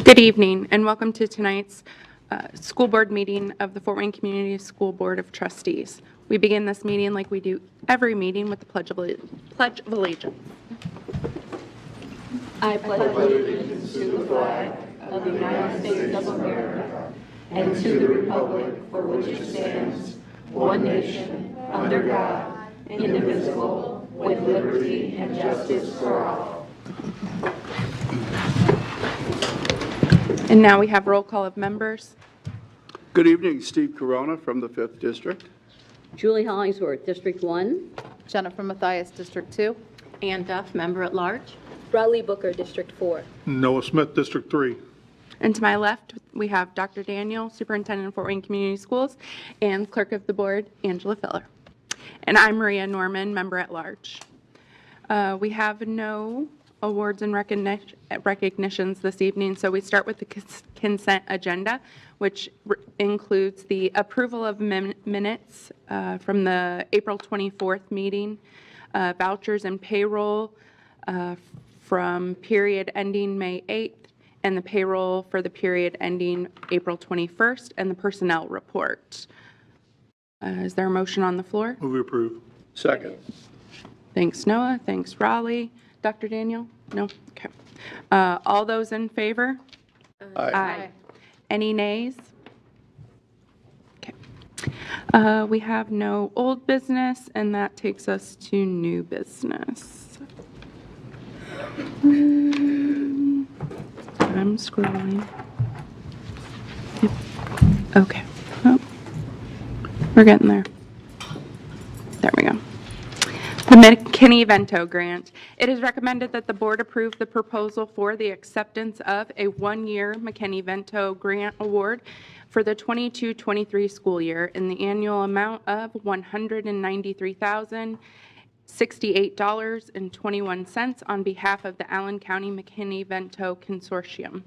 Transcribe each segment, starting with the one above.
Good evening and welcome to tonight's school board meeting of the Fort Wayne Community School Board of Trustees. We begin this meeting like we do every meeting with the Pledge of Allegiance. I pledge allegiance to the flag of the United States of America and to the republic for which it stands, one nation, under God, indivisible, with liberty and justice for all. And now we have roll call of members. Good evening, Steve Corona from the 5th District. Julie Hollingsworth, District 1. Jennifer Mathias, District 2. Ann Duff, Member at Large. Riley Booker, District 4. Noah Smith, District 3. And to my left, we have Dr. Daniel, Superintendent of Fort Wayne Community Schools, and Clerk of the Board, Angela Filler. And I'm Maria Norman, Member at Large. We have no awards and recognitions this evening, so we start with the consent agenda, which includes the approval of minutes from the April 24th meeting, vouchers and payroll from period ending May 8th, and the payroll for the period ending April 21st, and the personnel report. Is there a motion on the floor? Move to approve. Second. Thanks, Noah. Thanks, Raleigh. Dr. Daniel? No? Okay. All those in favor? Aye. Any nays? Okay. We have no old business, and that takes us to new business. I'm scrolling. Yep. Okay. Oh. We're getting there. There we go. The McKinney-Vento grant. It is recommended that the board approve the proposal for the acceptance of a one-year McKinney-Vento grant award for the 22-23 school year in the annual amount of $193,068.21 on behalf of the Allen County McKinney-Vento Consortium.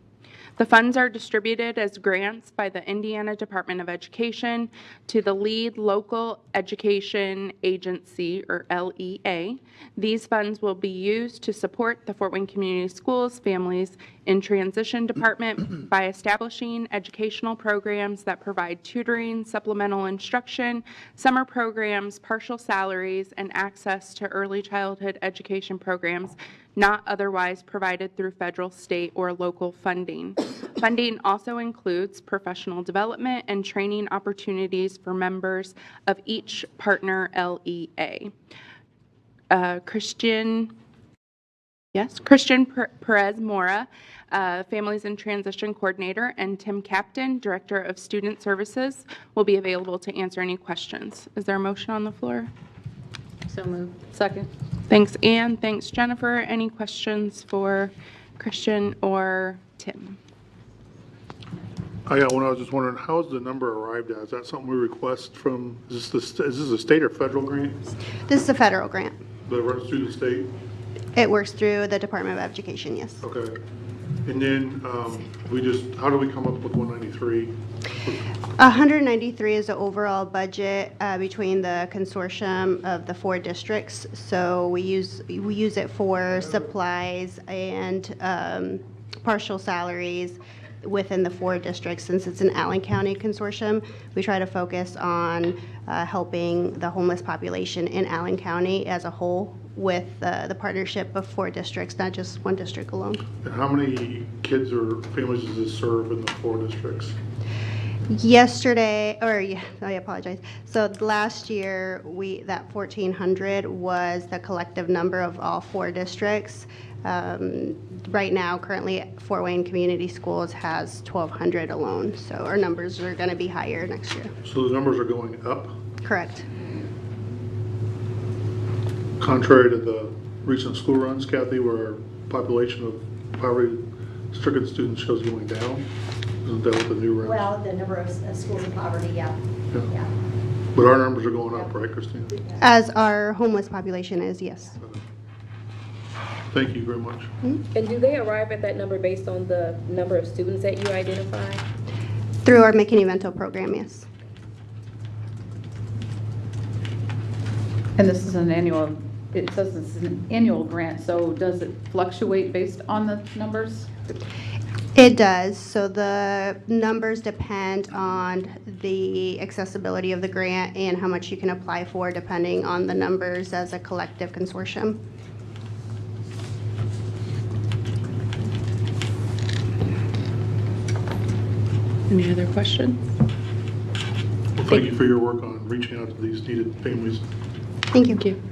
The funds are distributed as grants by the Indiana Department of Education to the lead local education agency, or LEA. These funds will be used to support the Fort Wayne Community Schools Families in Transition Department by establishing educational programs that provide tutoring, supplemental instruction, summer programs, partial salaries, and access to early childhood education programs not otherwise provided through federal, state, or local funding. Funding also includes professional development and training opportunities for members of each partner LEA. Christian Perez Mora, Families in Transition Coordinator, and Tim Captain, Director of Student Services, will be available to answer any questions. Is there a motion on the floor? So moved. Second. Thanks, Ann. Thanks, Jennifer. Any questions for Christian or Tim? I got one. I was just wondering, how is the number arrived at? Is that something we request from, is this a state or federal grant This is a federal grant. that runs through the state? It works through the Department of Education, yes. Okay. And then how do we come up with 193? 193 is the overall budget between the consortium of the 4 districts. So we use it for supplies and partial salaries within the 4 districts. Since it's an Allen County consortium, we try to focus on helping the homeless population in Allen County as a whole with the partnership of 4 districts, not just one district alone. And how many kids or families does this serve in the 4 districts? Yesterday, I apologize. So last year, that 1,400 was the collective number of all 4 districts. Right now, currently, Fort Wayne Community Schools has 1,200 alone. So our numbers are going to be higher next year. So the numbers are going up, Correct. contrary to the recent school runs, Kathy, where our population of poverty-stricken students shows going down. Isn't that what the new runs? Well, the number of schools in poverty, yeah. But our numbers are going up, right, Christine? As our homeless population is, yes. Thank you very much. And do they arrive at that number based on the number of students that you identify? Through our McKinney-Vento program, yes. And this is an annual, it says this is an annual grant, so does it fluctuate based on the numbers? It does. So the numbers depend on the accessibility of the grant and how much you can apply for depending on the numbers as a collective consortium. Any other questions? Well, thank you for your work on reaching out to these needed families. Thank you. Thank you.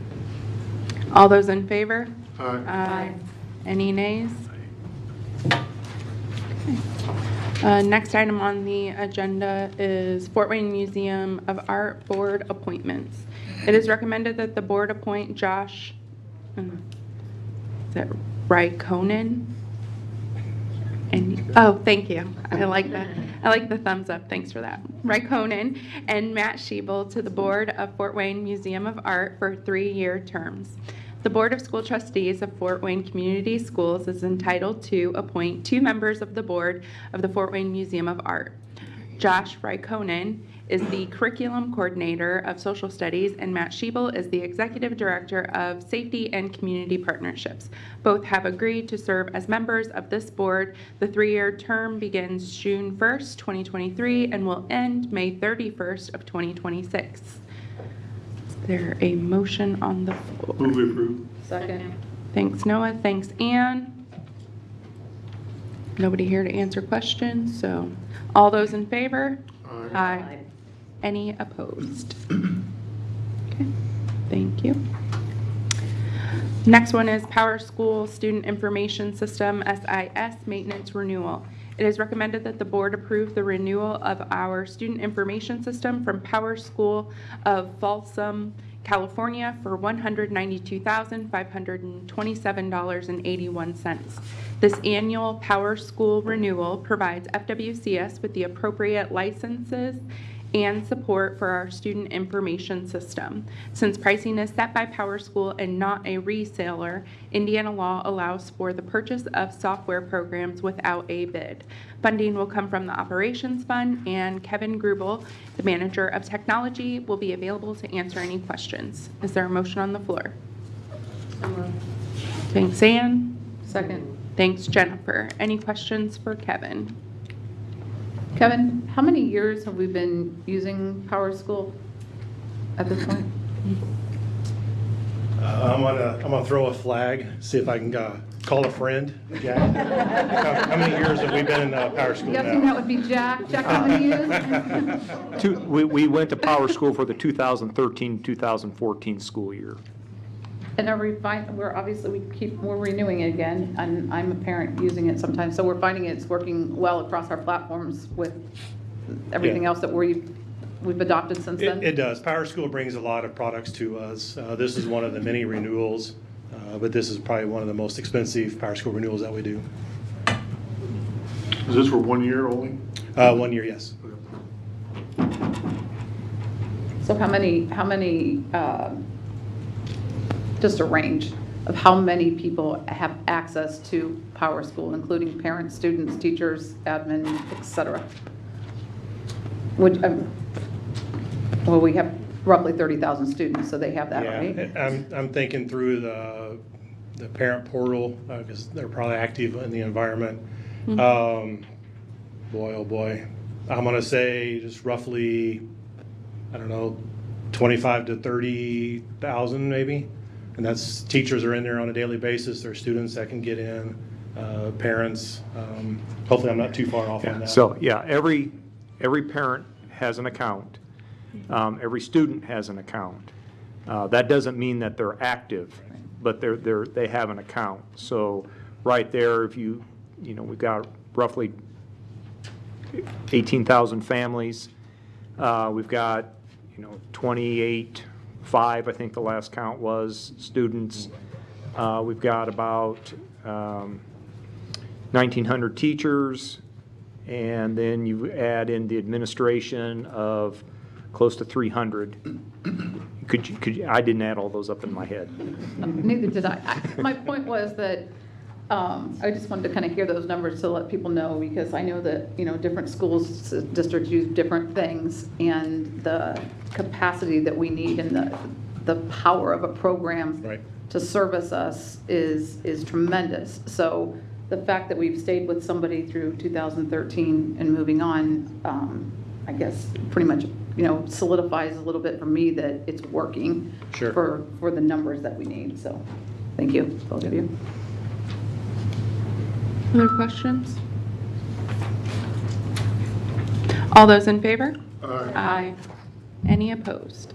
All those in favor? Aye. Any nays? Next item on the agenda is Fort Wayne Museum of Art Board appointments. It is recommended that the board appoint Josh, is that Raikkonen? And, oh, thank you. I like that. I like the thumbs up. Thanks for that. Raikkonen and Matt Schiebel to the board of Fort Wayne Museum of Art for 3-year terms. The Board of School Trustees of Fort Wayne Community Schools is entitled to appoint 2 members of the board of the Fort Wayne Museum of Art. Josh Raikkonen is the Curriculum Coordinator of Social Studies, and Matt Schiebel is the Executive Director of Safety and Community Partnerships. Both have agreed to serve as members of this board. The 3-year term begins June 1st, 2023, and will end May 31st of 2026. Is there a motion on the floor? Move we approve. Second. Thanks, Noah. Thanks, Ann. Nobody here to answer questions, so all those in favor? Aye. Any opposed? Okay, thank you. Next one is Power School Student Information System, SIS, Maintenance Renewal. It is recommended that the board approve the renewal of our student information system from Power School of Folsom, California for $192,527.81. This annual Power School renewal provides FWCS with the appropriate licenses and support for our student information system. Since pricing is set by Power School and not a reseller, Indiana law allows for the purchase of software programs without a bid. Funding will come from the Operations Fund, and Kevin Grubel, the Manager of Technology, will be available to answer any questions. Is there a motion on the floor? Thanks, Ann. Second. Thanks, Jennifer. Any questions for Kevin? Kevin, how many years have we been using Power School at this point? I'm gonna throw a flag, see if I can call a friend. Jack, how many years have we been in Power School now? Guessing that would be Jack. Jack, how many years? We went to Power School for the 2013-2014 school year. And we're renewing it again, and I'm a parent using it sometimes, so we're finding it's working well across our platforms with everything else that we've adopted since then. It does. Power School brings a lot of products to us. This is one of the many renewals, but this is probably one of the most expensive Power School renewals that we do. Is this for 1 year only? 1 year, yes. So how many, just a range of how many people have access to Power School, including parents, students, teachers, admin, et cetera? Well, we have roughly 30,000 students, so they have that, right? Yeah, I'm thinking through the parent portal, because they're probably active in the environment. Boy, oh boy. I'm gonna say just roughly, I don't know, 25 to 30,000 maybe. And that's teachers are in there on a daily basis. There are students that can get in, parents. Hopefully I'm not too far off on that. So, yeah, every parent has an account. Every student has an account. That doesn't mean that they're active, but they have an account. So right there, if we've got roughly 18,000 families. We've got 28.5, I think the last count was, students. We've got about 1,900 teachers, and then you add in the administration of close to 300. I didn't add all those up in my head. Neither did I. My point was that I just wanted to kind of hear those numbers to let people know, because I know that, different schools, districts use different things, and the capacity that we need and the power of a program to service us is tremendous. So the fact that we've stayed with somebody through 2013 and moving on, I guess pretty much, solidifies a little bit for me that it's working Sure. for the numbers that we need. So, thank you, both of you. Other questions? All those in favor? Aye. Aye. Any opposed?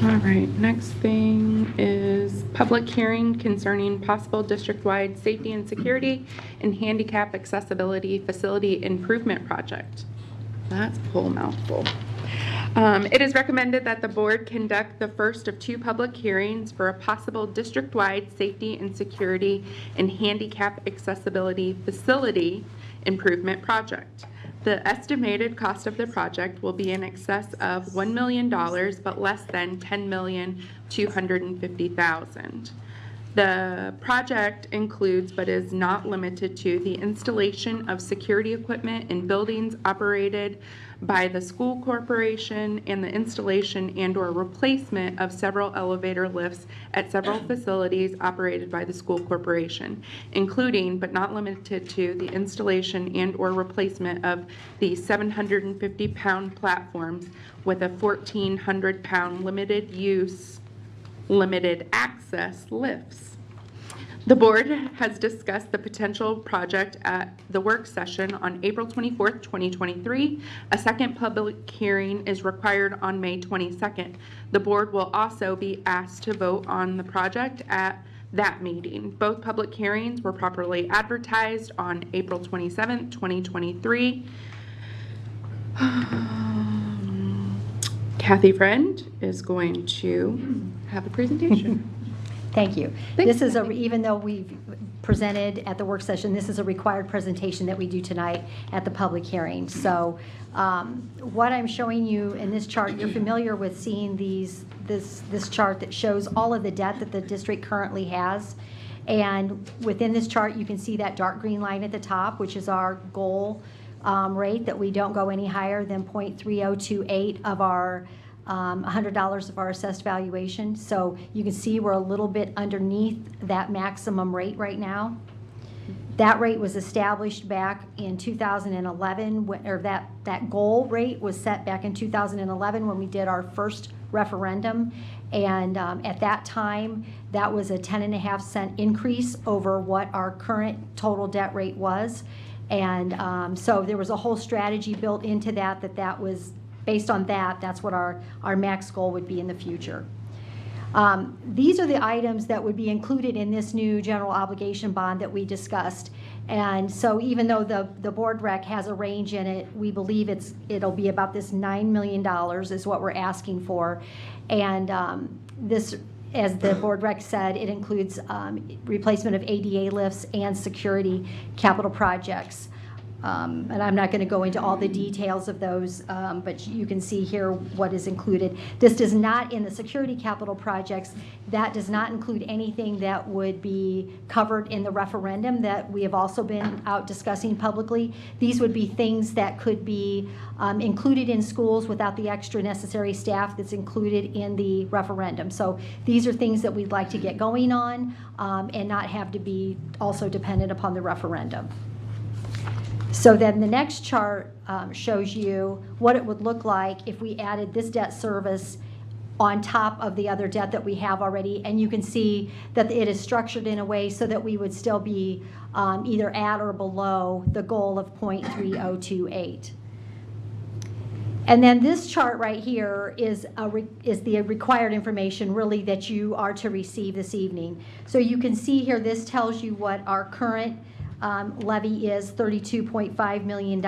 All right, next thing is public hearing concerning possible district-wide safety and security and handicap accessibility facility improvement project. That's a whole mouthful. It is recommended that the board conduct the first of 2 public hearings for a possible district-wide safety and security and handicap accessibility facility improvement project. The estimated cost of the project will be in excess of $1 million, but less than $10,250,000. The project includes, but is not limited to, the installation of security equipment in buildings operated by the school corporation and the installation and/or replacement of several elevator lifts at several facilities operated by the school corporation, including but not limited to the installation and/or replacement of the 750-pound platforms with a 1,400-pound limited use, limited access lifts. The board has discussed the potential project at the work session on April 24th, 2023. A second public hearing is required on May 22nd. The board will also be asked to vote on the project at that meeting. Both public hearings were properly advertised on April 27th, 2023. Kathy Friend is going to have a presentation. Thank you. Thanks, This is Kathy. even though we've presented at the work session, this is a required presentation that we do tonight at the public hearing. So what I'm showing you in this chart, you're familiar with seeing this chart that shows all of the debt that the district currently has. And within this chart, you can see that dark green line at the top, which is our goal rate, that we don't go any higher than 0.3028 of our $100 of our assessed valuation. So you can see we're a little bit underneath that maximum rate right now. That rate was established back in 2011, or that goal rate was set back in 2011 when we did our first referendum. And at that time, that was a 10.5 cent increase over what our current total debt rate was. And so there was a whole strategy built into that was based on that's what our max goal would be in the future. These are the items that would be included in this new general obligation bond that we discussed. And so even though the board rec has a range in it, we believe it'll be about this $9 million is what we're asking for. And this, as the board rec said, it includes replacement of ADA lifts and security capital projects. And I'm not going to go into all the details of those, but you can see here what is included. This does not, in the security capital projects, that does not include anything that would be covered in the referendum that we have also been out discussing publicly. These would be things that could be included in schools without the extra necessary staff that's included in the referendum. So these are things that we'd like to get going on and not have to be also dependent upon the referendum. So then the next chart shows you what it would look like if we added this debt service on top of the other debt that we have already. And you can see that it is structured in a way so that we would still be either at or below the goal of 0.3028. And then this chart right here is the required information really that you are to receive this evening. So you can see here, this tells you what our current levy is, $32.5 million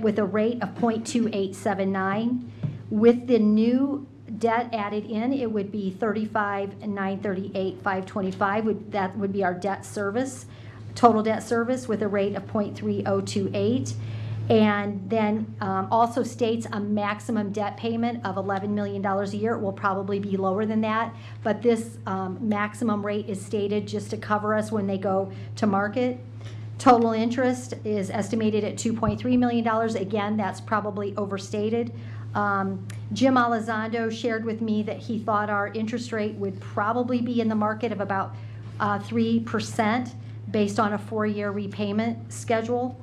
with a rate of 0.2879. With the new debt added in, it would be $35,938,525. That would be our debt service, total debt service, with a rate of 0.3028. And then also states a maximum debt payment of $11 million a year. It will probably be lower than that, but this maximum rate is stated just to cover us when they go to market. Total interest is estimated at $2.3 million. Again, that's probably overstated. Jim Elizondo shared with me that he thought our interest rate would probably be in the market of about 3% based on a 4-year repayment schedule.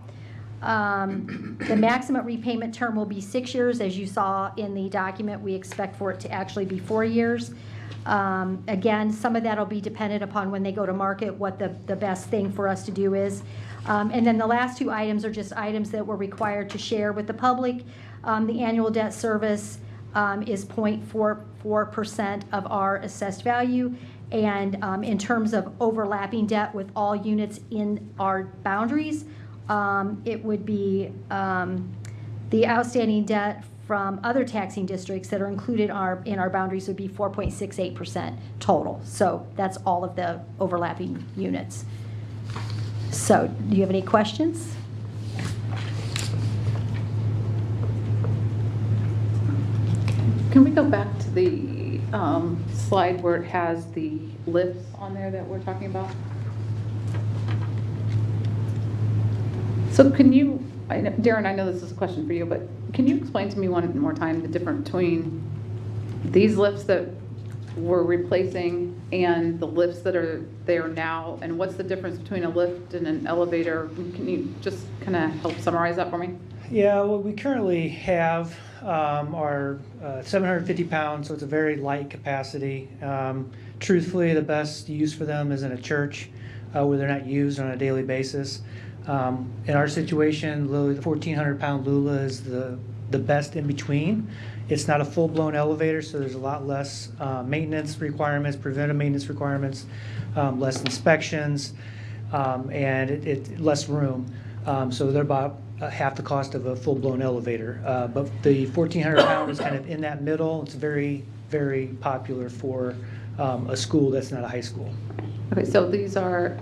The maximum repayment term will be 6 years. As you saw in the document, we expect for it to actually be 4 years. Again, some of that will be dependent upon when they go to market, what the best thing for us to do is. And then the last 2 items are just items that we're required to share with the public. The annual debt service is 0.44% of our assessed value. And in terms of overlapping debt with all units in our boundaries, it would be the outstanding debt from other taxing districts that are included in our boundaries would be 4.68% total. So that's all of the overlapping units. So do you have any questions? Can we go back to the slide where it has the lifts on there that we're talking about? So can you, Darren, I know this is a question for you, but can you explain to me one more time the difference between these lifts that we're replacing and the lifts that are there now? And what's the difference between a lift and an elevator? Can you just kind of help summarize that for me? Yeah, well, we currently have our 750 pounds, so it's a very light capacity. Truthfully, the best use for them is in a church where they're not used on a daily basis. In our situation, the 1,400 pound Lula is the best in between. It's not a full-blown elevator, so there's a lot less maintenance requirements, preventive maintenance requirements, less inspections, and it less room. So they're about half the cost of a full-blown elevator. But the 1,400 pound is kind of in that middle. It's very, very popular for a school that's not a high school. Okay, so these are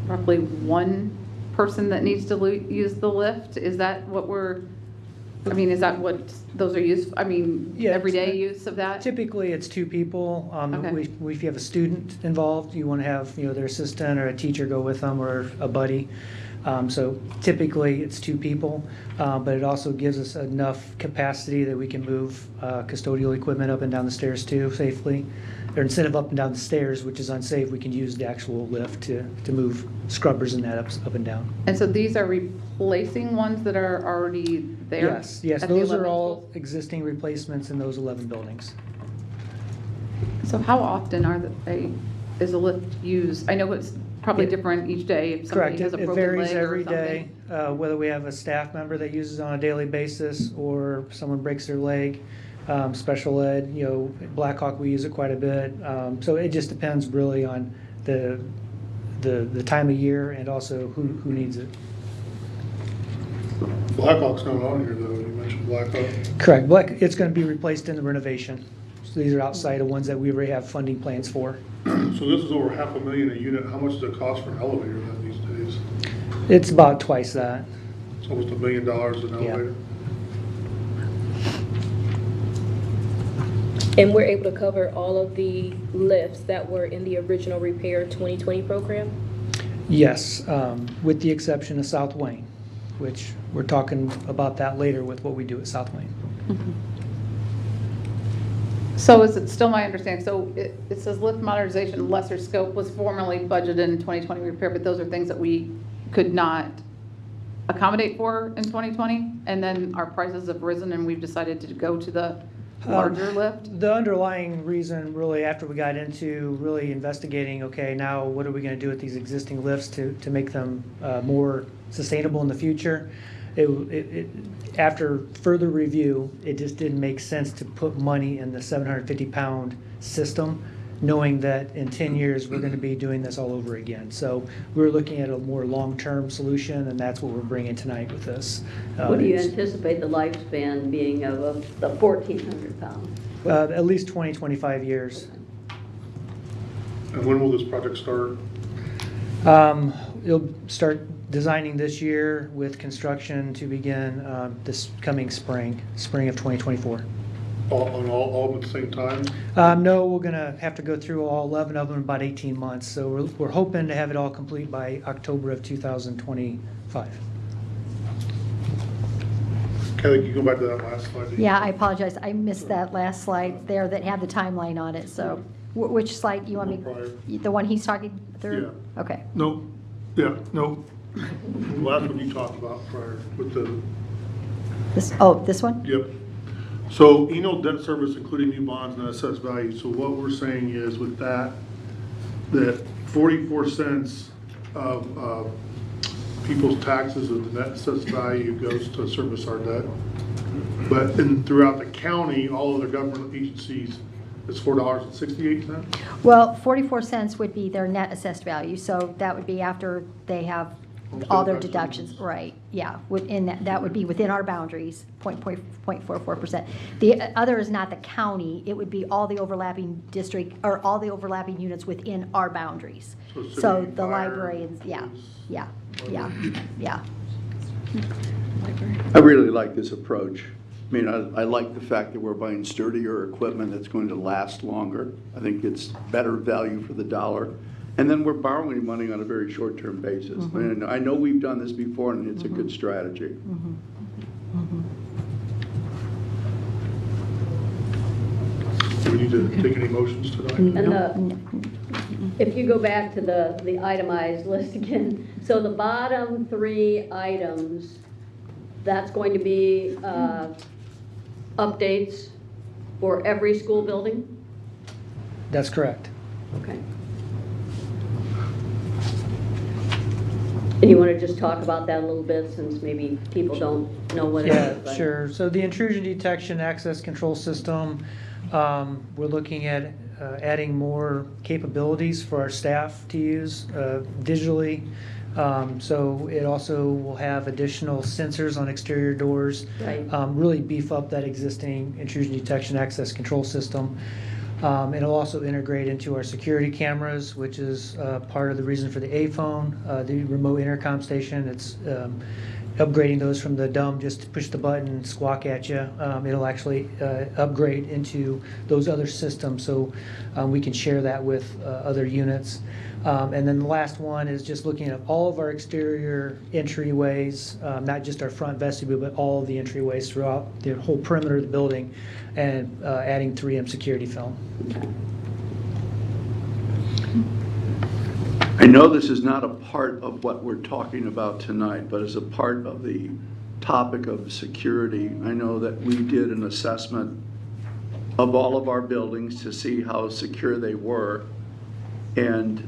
roughly one person that needs to use the lift? Is that what is that what those are used, Yeah, everyday use of that? Typically, it's 2 people. Okay. If you have a student involved, you want to have their assistant or a teacher go with them or a buddy. So typically, it's 2 people, but it also gives us enough capacity that we can move custodial equipment up and down the stairs too safely. Or instead of up and down the stairs, which is unsafe, we can use the actual lift to move scrubbers and that up and down. And so these are replacing ones that are already there? Yes, at the those 11 are all schools? existing replacements in those 11 buildings. So how often is a lift used? I know it's probably different each day if somebody Correct. has a It broken varies leg or every day, something. whether we have a staff member that uses it on a daily basis or someone breaks their leg. Special ed, Blackhawk, we use it quite a bit. So it just depends really on the time of year and also who needs it. Blackhawk's not on here though, you mentioned Blackhawk. Correct. It's going to be replaced in the renovation. So these are outside of ones that we already have funding plans for. So this is over $500,000 a unit. How much does it cost for an elevator then these days? It's about twice that. It's almost $1 million an elevator. And we're able to cover all of the lifts that were in the original Repair 2020 program? Yes, with the exception of South Wayne, which we're talking about that later with what we do at South Wayne. Mm-hmm. So is it still my understanding, so it says lift modernization, lesser scope was formerly budgeted in 2020 repair, but those are things that we could not accommodate for in 2020? And then our prices have risen and we've decided to go to the larger lift? The underlying reason really after we got into really investigating, okay, now what are we going to do with these existing lifts to make them more sustainable in the future? After further review, it just didn't make sense to put money in the 750-pound system, knowing that in 10 years we're going to be doing this all over again. So we're looking at a more long-term solution, and that's what we're bringing tonight with this. What do you anticipate the lifespan being of the 1,400 pounds? At least 20, 25 years. And when will this project start? You'll start designing this year with construction to begin this coming spring of 2024. All at the same time? No, we're going to have to go through all 11 of them in about 18 months. So we're hoping to have it all complete by October of 2025. Kelly, can you go back to that last slide? Yeah, I apologize. I missed that last slide there that had the timeline on it, so. Which slide, you want me, Prior. the one he's talking through? Yeah. Okay. No, yeah, no. The last one you talked about prior with the, This one? yep. So annual debt service, including new bonds and assessed value. So what we're saying is with that 44 cents of people's taxes of the net assessed value goes to service our debt. But throughout the county, all other government agencies, it's $4.68. Well, 44 cents would be their net assessed value, so that would be after they have all their deductions, right, yeah, within that would be within our boundaries, 0.44%. The other is not the county, it would be all the overlapping district, or all the overlapping units within our boundaries. So city, the fire, library, yeah, police. yeah, yeah, yeah. I really like this approach. I mean, I like the fact that we're buying sturdier equipment that's going to last longer. I think it's better value for the dollar. And then we're borrowing money on a very short-term basis. And I know we've done this before, and it's a good strategy. Do we need to take any motions tonight? And if you go back to the itemized list again, so the bottom 3 items, that's going to be updates for every school building? That's correct. Okay. And you want to just talk about that a little bit, since maybe people don't know what it is? Yeah, but- sure. So the intrusion detection access control system, we're looking at adding more capabilities for our staff to use digitally. So it also will have additional sensors on exterior doors. Right. Really beef up that existing intrusion detection access control system. It'll also integrate into our security cameras, which is part of the reason for the A-phone, the remote intercom station. It's upgrading those from the dumb, just to push the button and squawk at you. It'll actually upgrade into those other systems, so we can share that with other units. And then the last one is just looking at all of our exterior entryways, not just our front vestibule, but all of the entryways throughout the whole perimeter of the building, and adding 3M security film. I know this is not a part of what we're talking about tonight, but as a part of the topic of security, I know that we did an assessment of all of our buildings to see how secure they were. And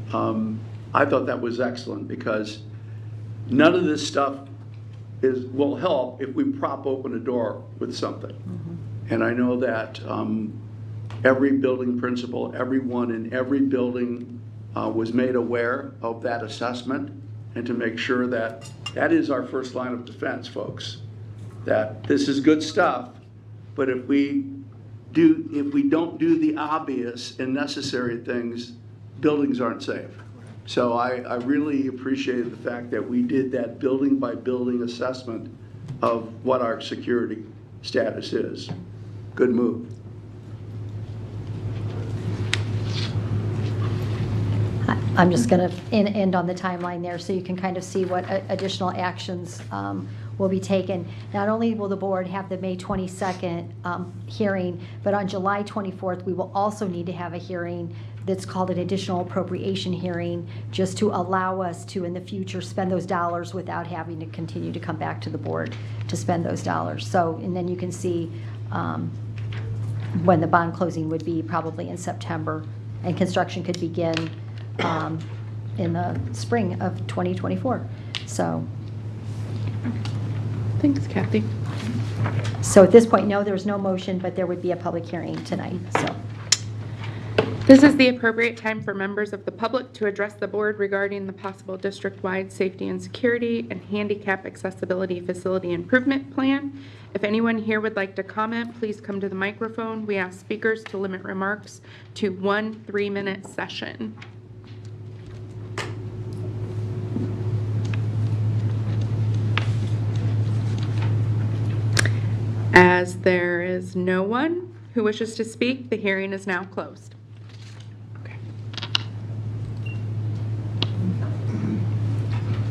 I thought that was excellent, because none of this stuff will help if we prop open a door with something. And I know that every building principal, everyone in every building was made aware of that assessment, and to make sure that that is our first line of defense, folks. That this is good stuff, but if we don't do the obvious and necessary things, buildings aren't safe. So I really appreciated the fact that we did that building by building assessment of what our security status is. Good move. I'm just going to end on the timeline there, so you can kind of see what additional actions will be taken. Not only will the board have the May 22nd hearing, but on July 24th, we will also need to have a hearing that's called an additional appropriation hearing, just to allow us to, in the future, spend those dollars without having to continue to come back to the board to spend those dollars. So, and then you can see when the bond closing would be, probably in September, and construction could begin in the spring of 2024. So. Thanks, Kathy. So at this point, no, there's no motion, but there would be a public hearing tonight, so. This is the appropriate time for members of the public to address the board regarding the possible district-wide safety and security and handicap accessibility facility improvement plan. If anyone here would like to comment, please come to the microphone. We ask speakers to limit remarks to 1 3-minute session. As there is no one who wishes to speak, the hearing is now closed. Okay.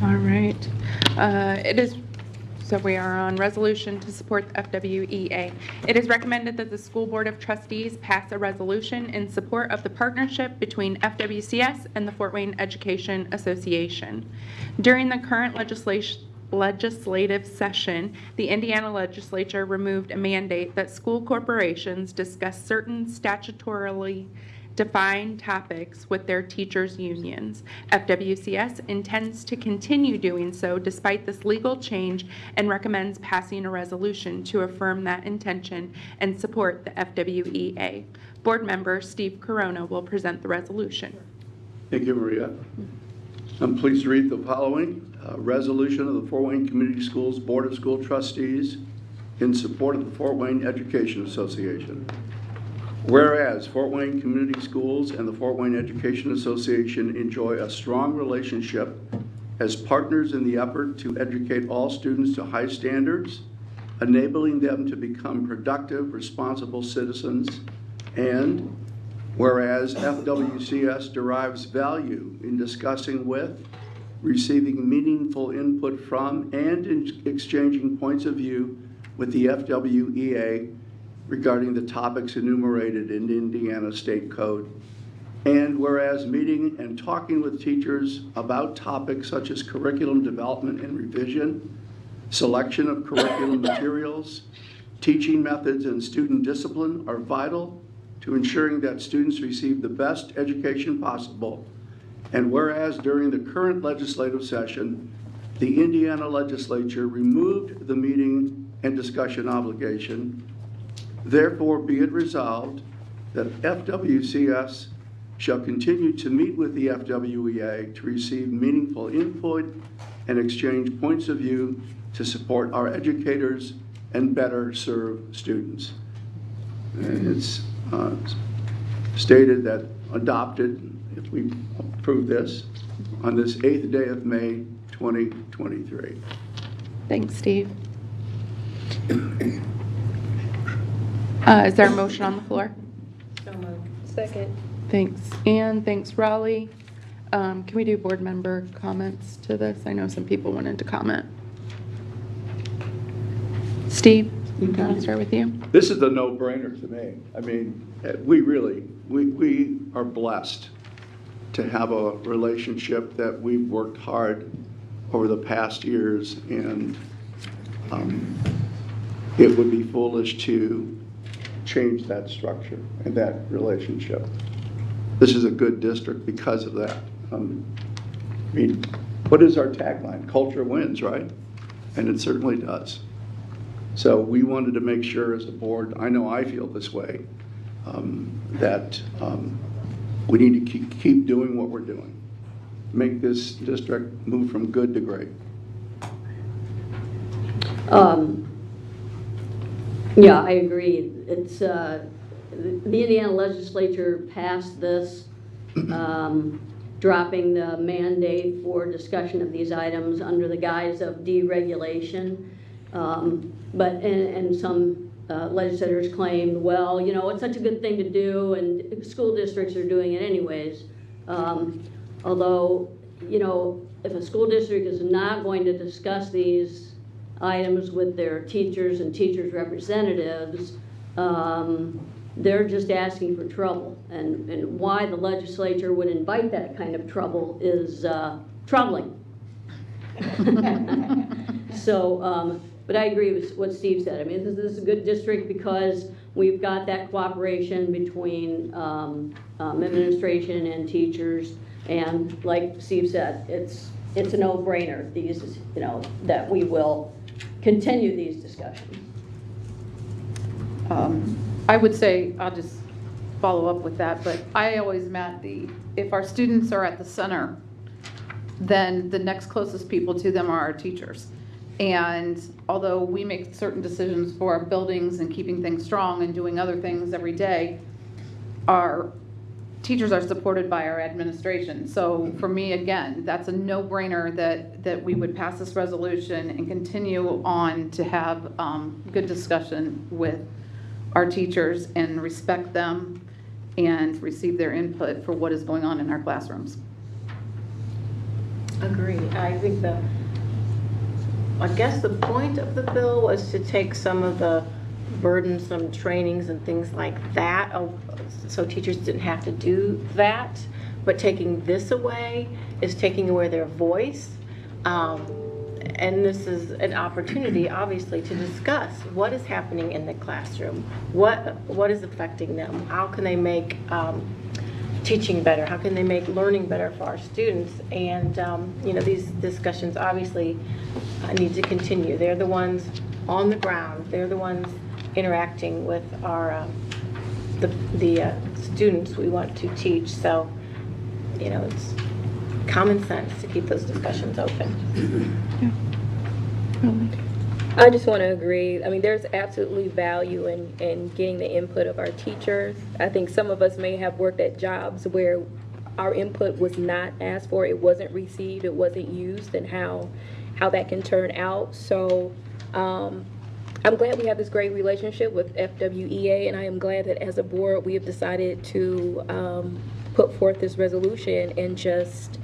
All right. It is So we are on resolution to support the FWEA. It is recommended that the School Board of Trustees pass a resolution in support of the partnership between FWCS and the Fort Wayne Education Association. During the current legislative session, the Indiana legislature removed a mandate that school corporations discuss certain statutorily defined topics with their teachers' unions. FWCS intends to continue doing so despite this legal change and recommends passing a resolution to affirm that intention and support the FWEA. Board member Steve Corona will present the resolution. Thank you, Maria. I'm pleased to read the following resolution of the Fort Wayne Community Schools Board of School Trustees in support of the Fort Wayne Education Association. Whereas Fort Wayne Community Schools and the Fort Wayne Education Association enjoy a strong relationship as partners in the effort to educate all students to high standards, enabling them to become productive, responsible citizens, and whereas FWCS derives value in discussing with, receiving meaningful input from, and in exchanging points of view with the FWEA regarding the topics enumerated in the Indiana State Code. And whereas meeting and talking with teachers about topics such as curriculum development and revision, selection of curriculum materials, teaching methods, and student discipline are vital to ensuring that students receive the best education possible. And whereas during the current legislative session, the Indiana legislature removed the meeting and discussion obligation, therefore be it resolved that FWCS shall continue to meet with the FWEA to receive meaningful input and exchange points of view to support our educators and better serve students. And it's stated that adopted, if we approve this, on this 8th day of May 2023. Thanks, Steve. Is there a motion on the floor? So moved. Second. Thanks, Ann. Thanks, Raleigh. Can we do board member comments to this? I know some people wanted to comment. Steve, I'll start with you. This is a no-brainer to me. I mean, we are blessed to have a relationship that we've worked hard over the past years, and it would be foolish to change that structure and that relationship. This is a good district because of that. I mean, what is our tagline? Culture wins, right? And it certainly does. So we wanted to make sure as a board, I know I feel this way, that we need to keep doing what we're doing. Make this district move from good to great. Yeah, I agree. It's the Indiana legislature passed this, dropping the mandate for discussion of these items under the guise of deregulation. And some legislators claimed, well, you know, it's such a good thing to do, and school districts are doing it anyways. Although, you know, if a school district is not going to discuss these items with their teachers and teachers' representatives, they're just asking for trouble. And why the legislature would invite that kind of trouble is troubling. So, but I agree with what Steve said. I mean, this is a good district because we've got that cooperation between administration and teachers. And like Steve said, it's a no-brainer. These, you know, that we will continue these discussions. I would say, I'll just follow up with that, but I always meant if our students are at the center, then the next closest people to them are our teachers. And although we make certain decisions for our buildings and keeping things strong and doing other things every day, our teachers are supported by our administration. So for me, again, that's a no-brainer that we would pass this resolution and continue on to have good discussion with our teachers and respect them and receive their input for what is going on in our classrooms. Agreed. I think I guess the point of the bill was to take some of the burdensome trainings and things like that, so teachers didn't have to do that. But taking this away is taking away their voice. And this is an opportunity, obviously, to discuss what is happening in the classroom, what is affecting them, how can they make teaching better, how can they make learning better for our students. And you know, these discussions obviously need to continue. They're the ones on the ground, they're the ones interacting with our the students we want to teach. So, you know, it's common sense to keep those discussions open. I just want to agree. I mean, there's absolutely value in getting the input of our teachers. I think some of us may have worked at jobs where our input was not asked for, it wasn't received, it wasn't used, and how that can turn out. So I'm glad we have this great relationship with FWEA, and I am glad that as a board we have decided to put forth this resolution and just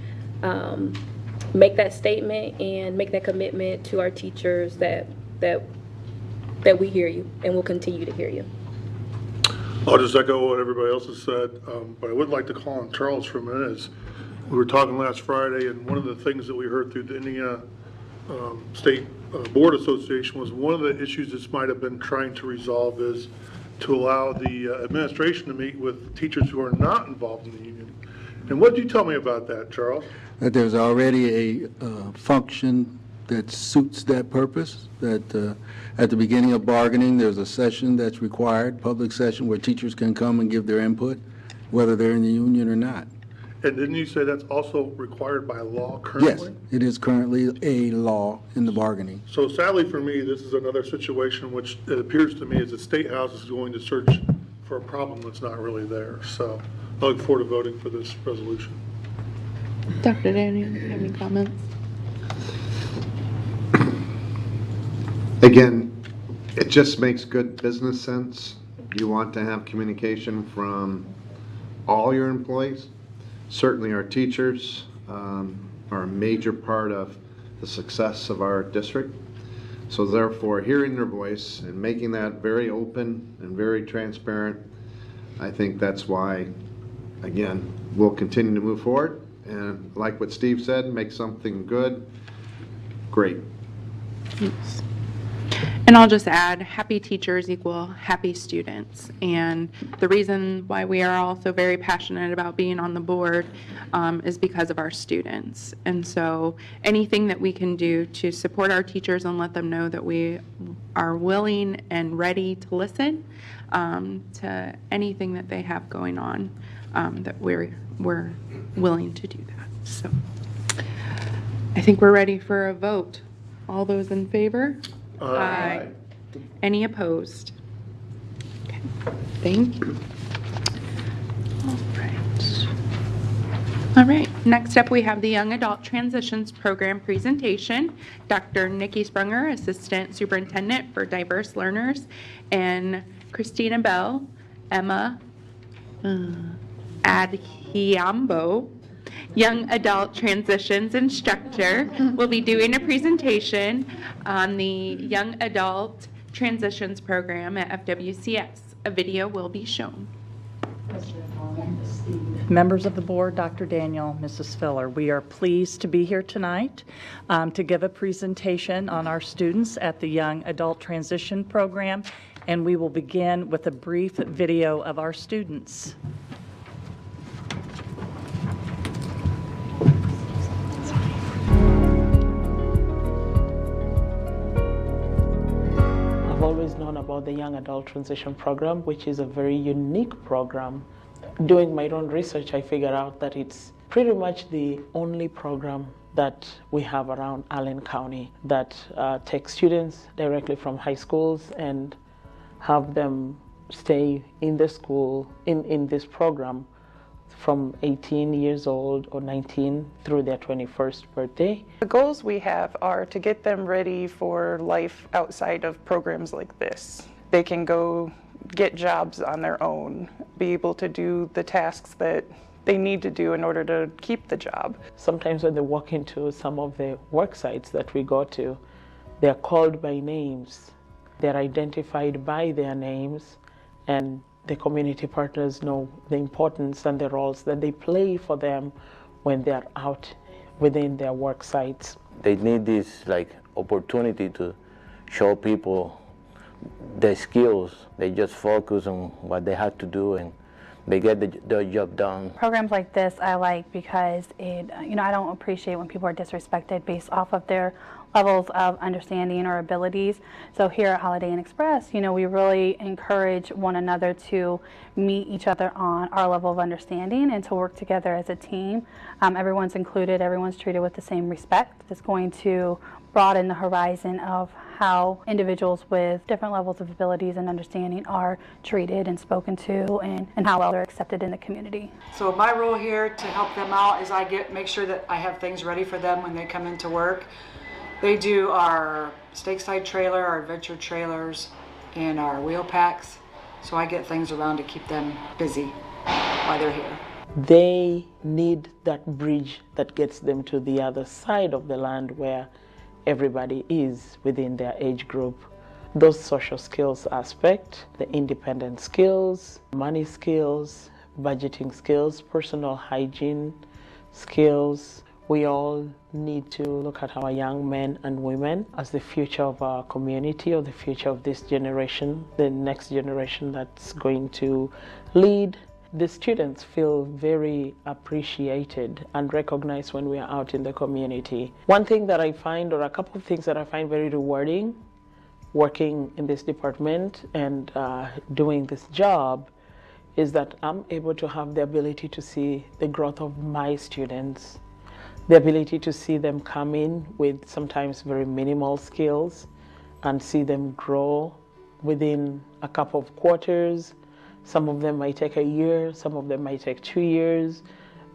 make that statement and make that commitment to our teachers that we hear you and will continue to hear you. I'll just echo what everybody else has said, but I would like to call on Charles for a minute. As we were talking last Friday, and one of the things that we heard through the Indiana State Board Association was one of the issues this might have been trying to resolve is to allow the administration to meet with teachers who are not involved in the union. And what did you tell me about that, Charles? That there's already a function that suits that purpose, that at the beginning of bargaining, there's a session that's required, public session, where teachers can come and give their input, whether they're in the union or not. And didn't you say that's also required by law currently? Yes, it is currently a law in the bargaining. So sadly for me, this is another situation which it appears to me as the State House is going to search for a problem that's not really there. So I look forward to voting for this resolution. Dr. Daniel, do you have any comments? Again, it just makes good business sense. You want to have communication from all your employees. Certainly our teachers are a major part of the success of our district. So therefore, hearing their voice and making that very open and very transparent, I think that's why, again, we'll continue to move forward. And like what Steve said, make something good, great. Yes. And I'll just add, happy teachers equal happy students. And the reason why we are all so very passionate about being on the board is because of our students. And so anything that we can do to support our teachers and let them know that we are willing and ready to listen to anything that they have going on, that we're willing to do that. So I think we're ready for a vote. All those in favor? Aye. Any opposed? Okay. Thank you. All right. Next up, we have the Young Adult Transitions Program presentation. Dr. Nikki Sprunger, Assistant Superintendent for Diverse Learners, and Christina Bell, Emma Adhiambo, Young Adult Transitions Instructor, will be doing a presentation on the Young Adult Transitions Program at FWCS. A video will be shown. Members of the board, Dr. Daniel, Mrs. Filler, we are pleased to be here tonight to give a presentation on our students at the Young Adult Transition Program, and we will begin with a brief video of our students. I've always known about the Young Adult Transition Program, which is a very unique program. Doing my own research, I figured out that it's pretty much the only program that we have around Allen County that takes students directly from high schools and have them stay in the school, in this program from 18 years old or 19 through their 21st birthday. The goals we have are to get them ready for life outside of programs like this. They can go get jobs on their own, be able to do the tasks that they need to do in order to keep the job. Sometimes when they walk into some of the work sites that we go to, They're called by names. They're identified by their names, and the community partners know the importance and the roles that they play for them when they're out within their work sites. They need this opportunity to show people the skills. They just focus on what they have to do and they get the job done. Programs like this I like because I don't appreciate when people are disrespected based off of their levels of understanding or abilities. So here at Holiday Inn Express, we really encourage one another to meet each other on our level of understanding and to work together as a team. Everyone's included, everyone's treated with the same respect. It's going to broaden the horizon of how individuals with different levels of abilities and understanding are treated and spoken to, and how well they're accepted in the community. So my role here to help them out is make sure that I have things ready for them when they come into work. They do our Stakeside trailer, our adventure trailers, and our wheel packs. So I get things around to keep them busy while they're here. They need that bridge that gets them to the other side of the land where everybody is within their age group. Those social skills aspect, the independent skills, money skills, budgeting skills, personal hygiene skills. We all need to look at our young men and women as the future of our community, or the future of this generation, the next generation that's going to lead. The students feel very appreciated and recognized when we are out in the community. One thing that I find, or a couple of things that I find very rewarding working in this department and doing this job, is that I'm able to have the ability to see the growth of my students, the ability to see them come in with sometimes very minimal skills and see them grow within a couple of quarters. Some of them might take a year, some of them might take 2 years,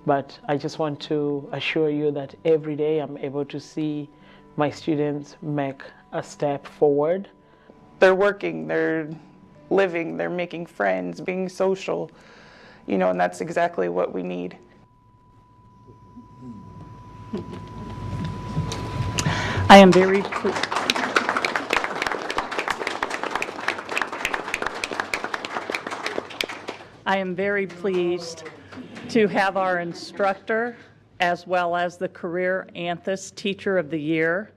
but I just want to assure you that every day I'm able to see my students make a step forward. They're working, they're living, they're making friends, being social, and that's exactly what we need. I am very pleased to have our instructor, as well as the Career Anthus Teacher of the Year,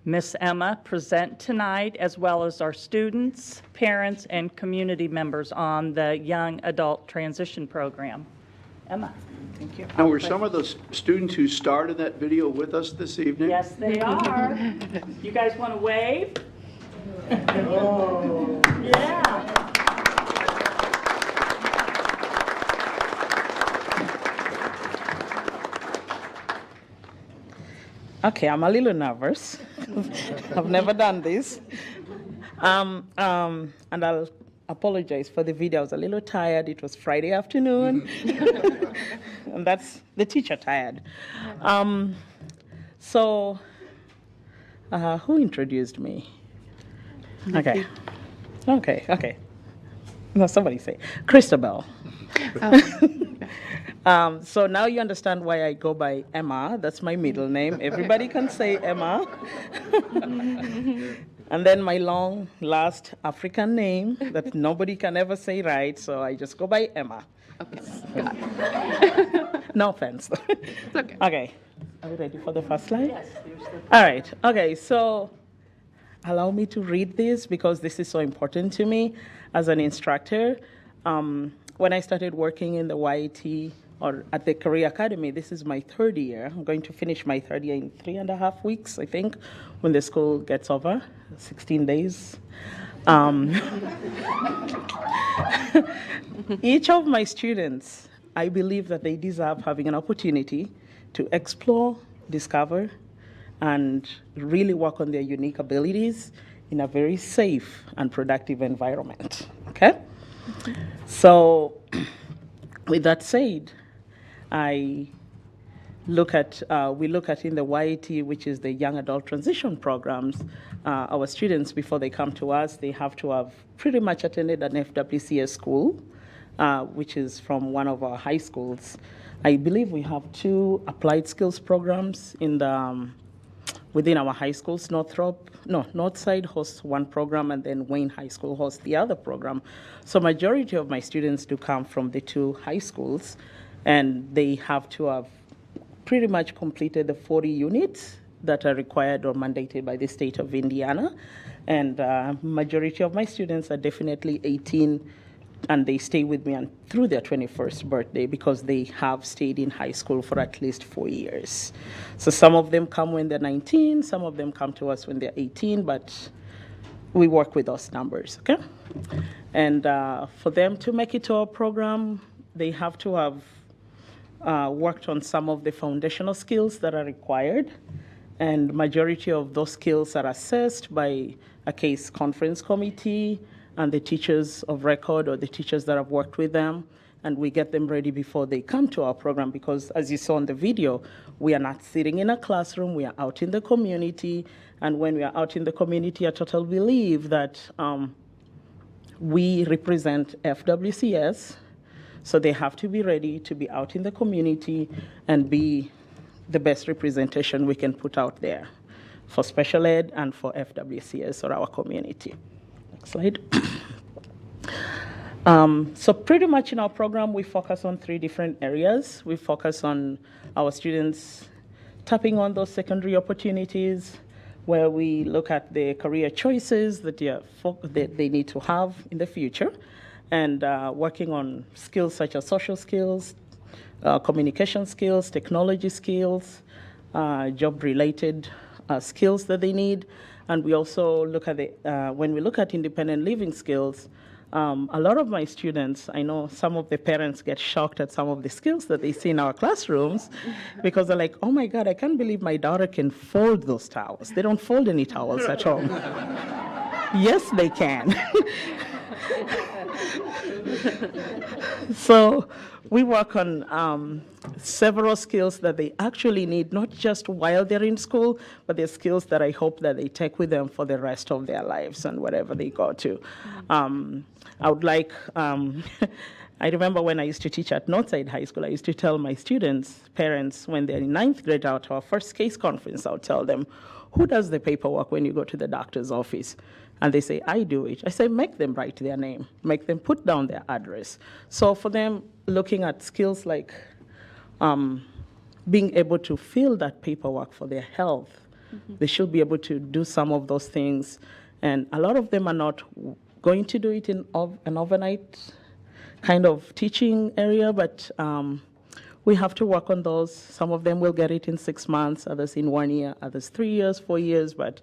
Miss Emma, present tonight, as well as our students, parents, and community members on the Young Adult Transition Program. Emma. Thank you. Now, were some of the students who started that video with us this evening? Yes, they are. You guys want to wave? Oh. Yeah. Okay, I'm a little nervous. I've never done this. And I'll apologize for the video. I was a little tired. It was Friday afternoon. And that's the teacher tired. Who introduced me? Okay. No, somebody say. Christabel. So now you understand why I go by Emma. That's my middle name. Everybody can say Emma. And then my long last African name that nobody can ever say right, so I just go by Emma. Okay, got it. No offense. It's okay. Okay, are we ready for the first slide? Yes. All right, okay, so allow me to read this because this is so important to me as an instructor. When I started working in the YT or at the Career Academy, this is my third year. I'm going to finish my third year in 3.5 weeks, I think, when the school gets over, 16 days. Each of my students, I believe that they deserve having an opportunity to explore, discover, and really work on their unique abilities in a very safe and productive environment, okay? So, with that said, we look at in the YT, which is the Young Adult Transition Programs, our students, before they come to us, they have to have pretty much attended an FWCS school, which is from one of our high schools. I believe we have 2 applied skills programs in the within our high schools. Northside hosts one program, and then Wayne High School hosts the other program. So majority of my students do come from the two high schools, and they have to have pretty much completed the 40 units that are required or mandated by the state of Indiana. And majority of my students are definitely 18, and they stay with me through their 21st birthday because they have stayed in high school for at least 4 years. So some of them come when they're 19, some of them come to us when they're 18, but we work with those numbers, okay? And for them to make it to our program, they have to have worked on some of the foundational skills that are required. And majority of those skills are assessed by a case conference committee and the teachers of record or the teachers that have worked with them, and we get them ready before they come to our program because, as you saw in the video, we are not sitting in a classroom, we are out in the community, and when we are out in the community, I totally believe that we represent FWCS, so they have to be ready to be out in the community and be the best representation we can put out there for special ed and for FWCS or our community. Next slide. So pretty much in our program, we focus on 3 different areas. We focus on our students tapping on those secondary opportunities, where we look at the career choices that they need to have in the future, and working on skills such as social skills, communication skills, technology skills, job-related skills that they need. And we also look at when we look at independent living skills, a lot of my students, I know some of the parents get shocked at some of the skills that they see in our classrooms because they're like, oh my God, I can't believe my daughter can fold those towels. They don't fold any towels at home. Yes, they can. So we work on several skills that they actually need, not just while they're in school, but they're skills that I hope that they take with them for the rest of their lives and wherever they go to. I would like, I remember when I used to teach at Northside High School, I used to tell my students, parents, when they're in 9th grade out to our first case conference, I would tell them, who does the paperwork when you go to the doctor's office? And they say, I do it. I say, make them write their name, make them put down their address. So for them, looking at skills like being able to fill that paperwork for their health, they should be able to do some of those things. And a lot of them are not going to do it in an overnight kind of teaching area, but we have to work on those. Some of them will get it in 6 months, others in 1 year, others 3 years, 4 years, but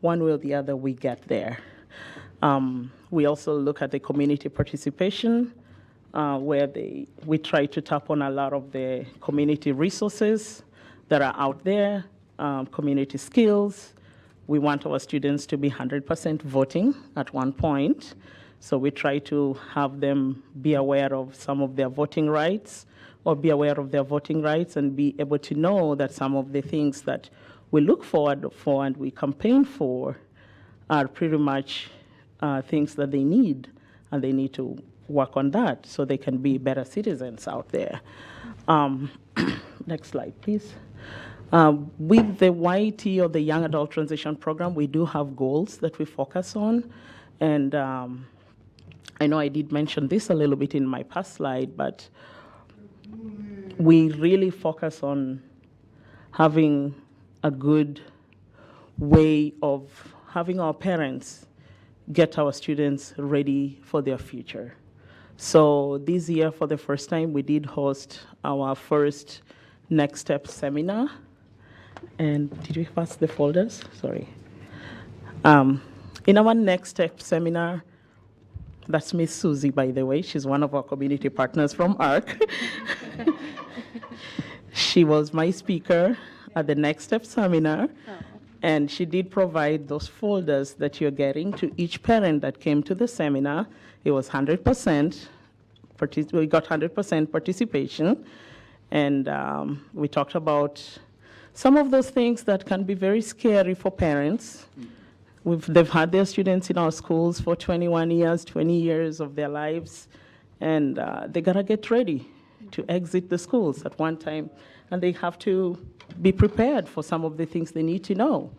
one way or the other, we get there. We also look at the community participation, where we try to tap on a lot of the community resources that are out there, community skills. We want our students to be 100% voting at one point. So we try to have them be aware of some of their voting rights, or be aware of their voting rights and be able to know that some of the things that we look forward for and we campaign for are pretty much things that they need, and they need to work on that so they can be better citizens out there. Next slide, please. With the YT, or the Young Adult Transition Program, we do have goals that we focus on. And I know I did mention this a little bit in my past slide, but we really focus on having a good way of having our parents get our students ready for their future. So this year, for the first time, we did host our first Next Step seminar. And did we pass the folders? Sorry. In our Next Step seminar, that's Miss Susie, by the way. She's one of our community partners from ARC. She was my speaker at the Next Step seminar, and she did provide those folders that you're getting to each parent that came to the seminar. It was 100%, we got 100% participation, and we talked about some of those things that can be very scary for parents. They've had their students in our schools for 21 years, 20 years of their lives, and they gotta get ready. to exit the schools at one time, and they have to be prepared for some of the things they need to know.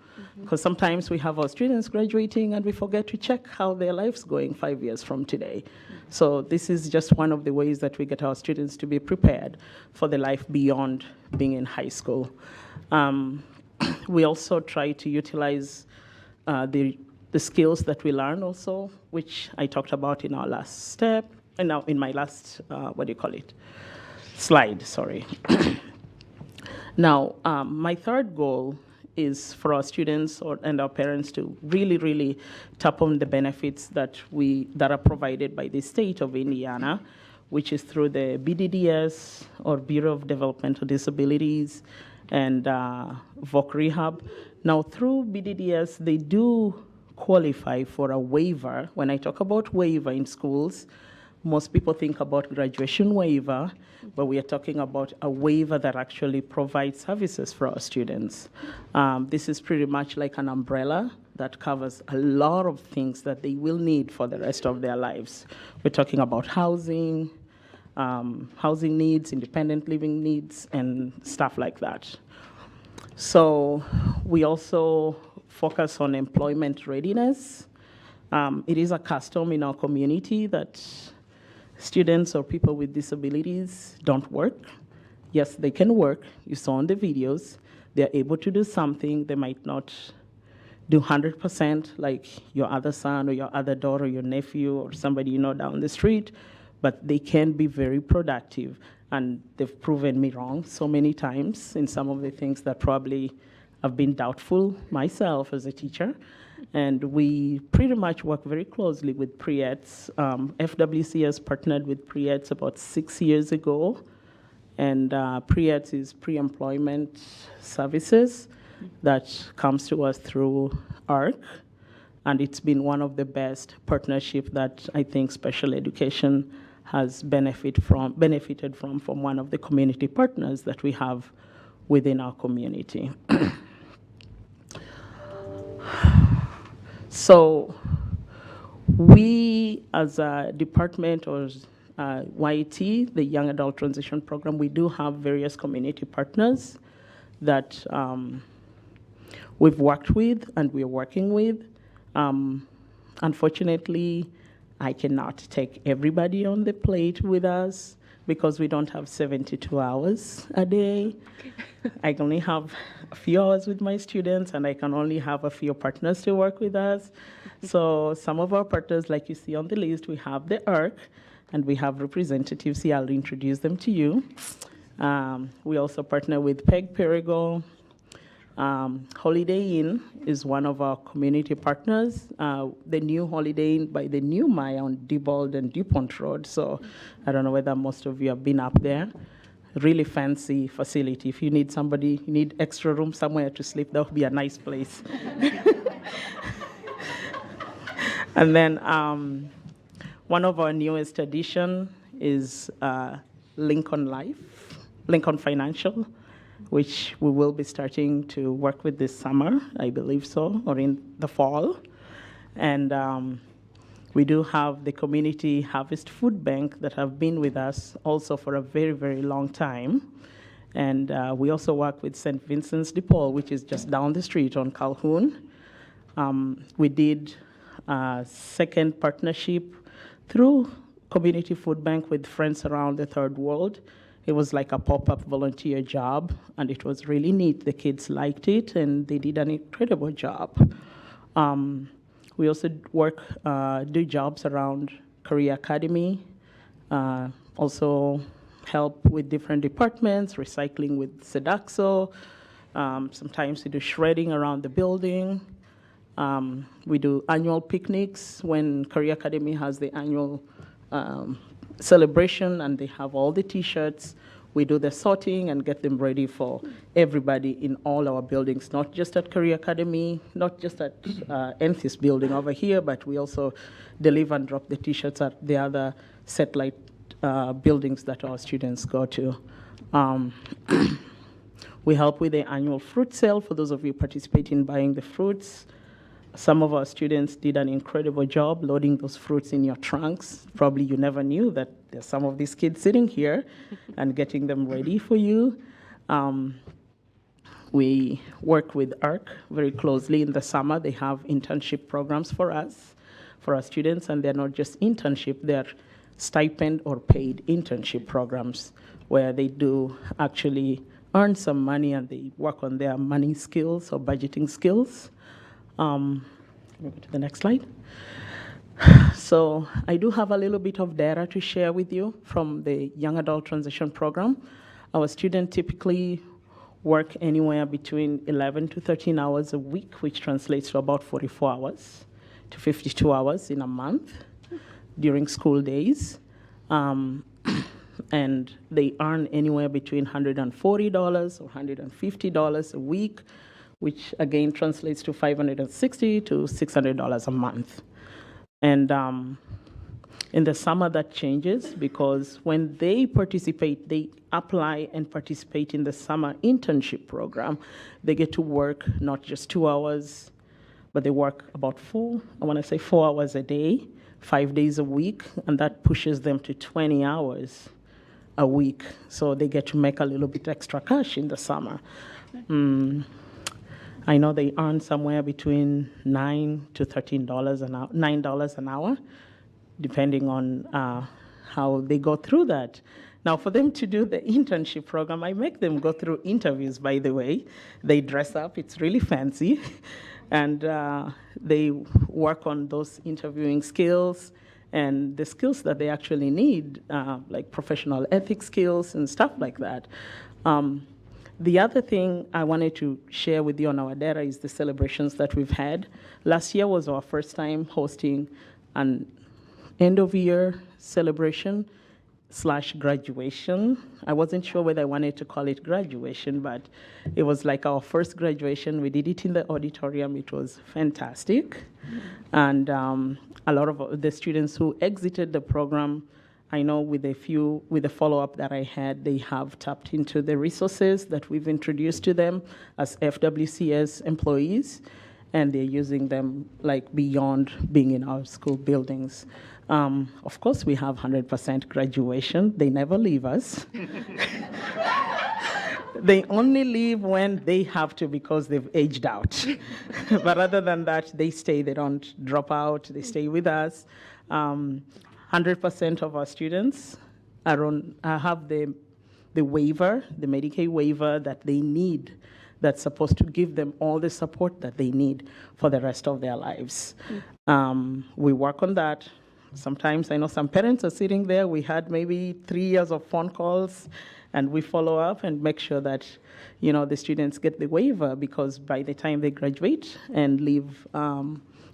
Because sometimes we have our students graduating and we forget to check how their life's going 5 years from today. So this is just one of the ways that we get our students to be prepared for the life beyond being in high school. We also try to utilize the skills that we learn also, which I talked about in our last step, and now in my last, slide, sorry. Now, my third goal is for our students and our parents to really, really tap on the benefits that are provided by the state of Indiana, which is through the BDDS, or Bureau of Developmental Disabilities, and VOC Rehab. Now, through BDDS, they do qualify for a waiver. When I talk about waiver in schools, most people think about graduation waiver, but we are talking about a waiver that actually provides services for our students. This is pretty much like an umbrella that covers a lot of things that they will need for the rest of their lives. We're talking about housing, housing needs, independent living needs, and stuff like that. So we also focus on employment readiness. It is a custom in our community that students or people with disabilities don't work. Yes, they can work. You saw in the videos. They're able to do something. They might not do 100% like your other son or your other daughter, your nephew, or somebody you know down the street, but they can be very productive. And they've proven me wrong so many times in some of the things that probably I've been doubtful myself as a teacher. And we pretty much work very closely with PREETs. FWCS partnered with PREETs about 6 years ago. And PREETs is pre-employment services that comes to us through ARC. And it's been one of the best partnerships that I think special education has benefited from one of the community partners that we have within our community. So we, as a department, or YT, the Young Adult Transition Program, we do have various community partners that we've worked with and we're working with. Unfortunately, I cannot take everybody on the plate with us because we don't have 72 hours a day. I can only have a few hours with my students, and I can only have a few partners to work with us. So some of our partners, like you see on the list, we have the ARC, and we have representatives here. I'll introduce them to you. We also partner with PEG Perigo. Holiday Inn is one of our community partners. The new Holiday Inn by the new Maya on Diebold and DuPont Road. So I don't know whether most of you have been up there. Really fancy facility. If you need somebody, you need extra room somewhere to sleep, that would be a nice place. And then one of our newest addition is Lincoln Financial, which we will be starting to work with this summer, I believe so, or in the fall. And we do have the Community Harvest Food Bank that have been with us also for a very, very long time. And we also work with St. Vincent's de Paul, which is just down the street on Calhoun. We did a second partnership through Community Food Bank with Friends Around the Third World. It was like a pop-up volunteer job, and it was really neat. The kids liked it, and they did an incredible job. We also do jobs around Career Academy, also help with different departments, recycling with Sedaxo. Sometimes we do shredding around the building. We do annual picnics when Career Academy has the annual celebration and they have all the T-shirts. We do the sorting and get them ready for everybody in all our buildings, not just at Career Academy, not just at Enthis building over here, but we also deliver and drop the T-shirts at the other satellite buildings that our students go to. We help with the annual fruit sale for those of you participating in buying the fruits. Some of our students did an incredible job loading those fruits in your trunks. Probably you never knew that there's some of these kids sitting here and getting them ready for you. We work with ARC very closely in the summer. They have internship programs for us, for our students, and they're not just internship, they're stipend or paid internship programs where they do actually earn some money and they work on their money skills or budgeting skills. Let me go to the next slide. So I do have a little bit of data to share with you from the Young Adult Transition Program. Our students typically work anywhere between 11 to 13 hours a week, which translates to about 44 hours to 52 hours in a month during school days. And they earn anywhere between $140 or $150 a week, which again translates to $560 to $600 a month. And in the summer that changes because when they participate, they apply and participate in the summer internship program. They get to work not just 2 hours, but they work about 4 hours a day, 5 days a week, and that pushes them to 20 hours a week. So they get to make a little bit extra cash in the summer. I know they earn somewhere between $9 to $13 an hour, $9 an hour, depending on how they go through that. Now, for them to do the internship program, I make them go through interviews, by the way. They dress up, it's really fancy, and they work on those interviewing skills and the skills that they actually need, like professional ethics skills and stuff like that. The other thing I wanted to share with you on our data is the celebrations that we've had. Last year was our first time hosting an end-of-year celebration / graduation. I wasn't sure whether I wanted to call it graduation, but it was like our first graduation. We did it in the auditorium. It was fantastic. And a lot of the students who exited the program, I know with the follow-up that I had, they have tapped into the resources that we've introduced to them as FWCS employees, and they're using them like beyond being in our school buildings. Of course, we have 100% graduation. They never leave us. They only leave when they have to because they've aged out. But other than that, they stay. They don't drop out. They stay with us. 100% of our students have the waiver, the Medicaid waiver that they need, that's supposed to give them all the support that they need for the rest of their lives. We work on that. Sometimes I know some parents are sitting there. We had maybe 3 years of phone calls, and we follow up and make sure that the students get the waiver, because by the time they graduate and leave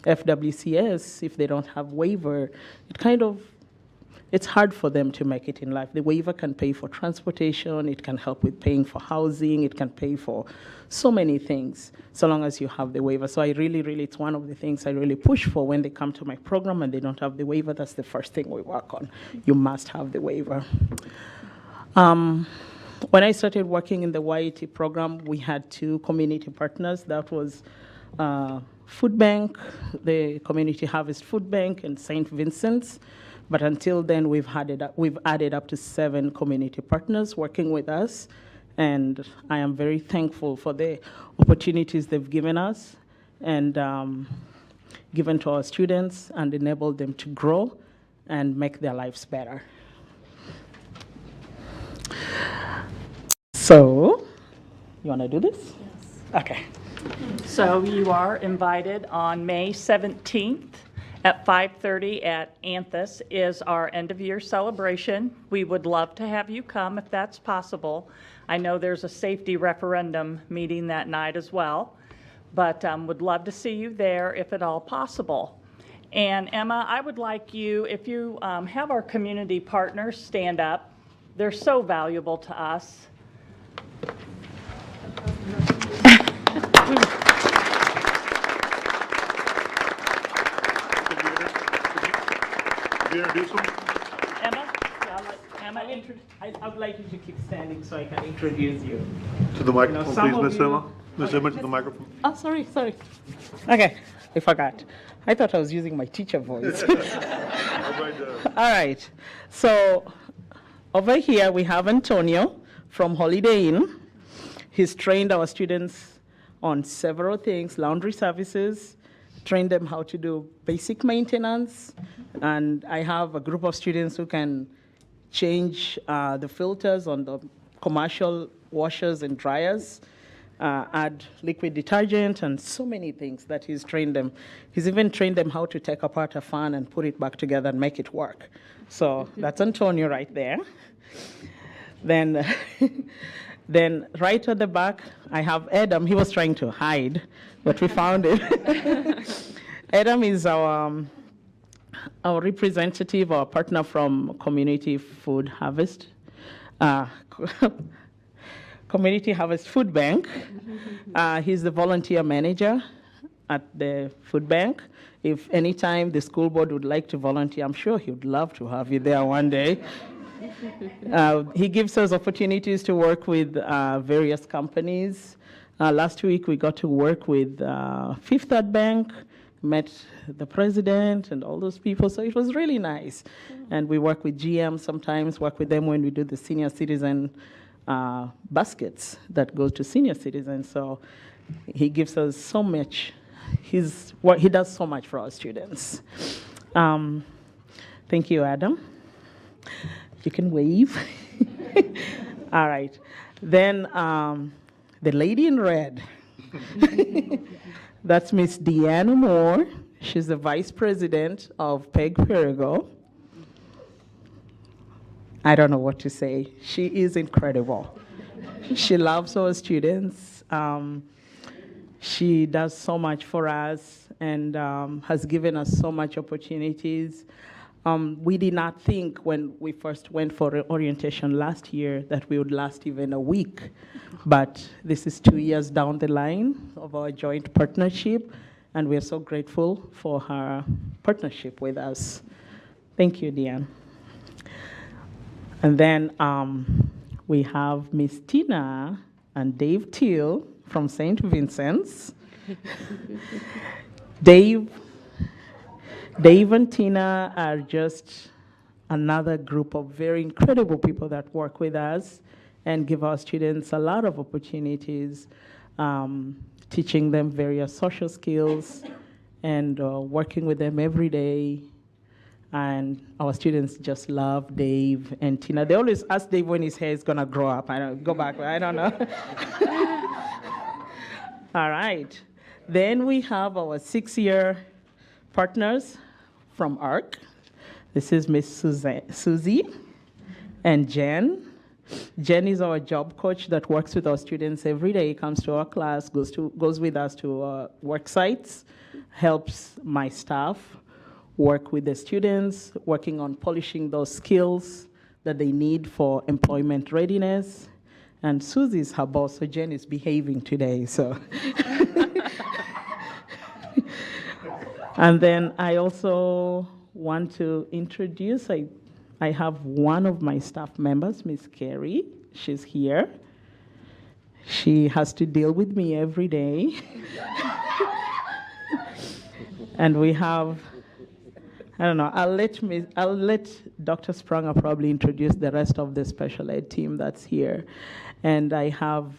FWCS, if they don't have waiver, it's hard for them to make it in life. The waiver can pay for transportation, it can help with paying for housing, it can pay for so many things, so long as you have the waiver. So it's one of the things I really push for when they come to my program and they don't have the waiver. That's the first thing we work on. You must have the waiver. When I started working in the YET program, we had 2 community partners. That was Food Bank, the Community Harvest Food Bank, and St. Vincent's. But until then, we've added up to 7 community partners working with us. And I am very thankful for the opportunities they've given us and given to our students and enabled them to grow and make their lives better. So, you want to do this? Yes. Okay. So you are invited on May 17th at 5:30 at Anthus is our end-of-year celebration. We would love to have you come if that's possible. I know there's a safety referendum meeting that night as well, but would love to see you there if at all possible. And Emma, I would like you, if you have our community partners stand up. They're so valuable to us. Introduce them? Emma? I would like you to keep standing so I can introduce you. To the microphone, please, Miss Emma. Miss Emma, to the microphone. Oh, sorry. Okay. I forgot. I thought I was using my teacher voice. All right. So over here we have Antonio from Holiday Inn. He's trained our students on several things, laundry services, trained them how to do basic maintenance, and I have a group of students who can change the filters on the commercial washers and dryers, add liquid detergent, and so many things that he's trained them. He's even trained them how to take apart a fan and put it back together and make it work. So that's Antonio right there. Then, then right at the back, I have Adam. He was trying to hide, but we found him. Adam is our representative, our partner from Community Food Harvest. Community Harvest Food Bank. He's the volunteer manager at the food bank. If anytime the school board would like to volunteer, I'm sure he would love to have you there one day. He gives us opportunities to work with various companies. Last week we got to work with Fifth Third Bank, met the president and all those people, so it was really nice. And we work with GM sometimes, work with them when we do the senior citizen baskets that go to senior citizens. So he gives us so much. He does so much for our students. Thank you, Adam. You can wave. All right. Then the lady in red. That's Miss Deanna Moore. She's the vice president of PEG Perigo. I don't know what to say. She is incredible. She loves our students. She does so much for us and has given us so much opportunities. We did not think when we first went for orientation last year that we would last even a week, but this is 2 years down the line of our joint partnership, and we're so grateful for her partnership with us. Thank you, Deanne. And then we have Miss Tina and Dave Teal from St. Vincent's. Dave and Tina are just another group of very incredible people that work with us and give our students a lot of opportunities, teaching them various social skills and working with them every day. And our students just love Dave and Tina. They always ask Dave when his hair is gonna grow up. I don't know. All right. Then we have our 6-year partners from ARC. This is Miss Susie and Jen. Jen is our job coach that works with our students every day, comes to our class, goes with us to work sites, helps my staff work with the students, working on polishing those skills that they need for employment readiness. And Susie's her boss, so Jen is behaving today, so. And then I also want to introduce, I have one of my staff members, Miss Carrie. She's here. She has to deal with me every day. And we have, I don't know, I'll let Dr. Spranger probably introduce the rest of the special ed team that's here. And I have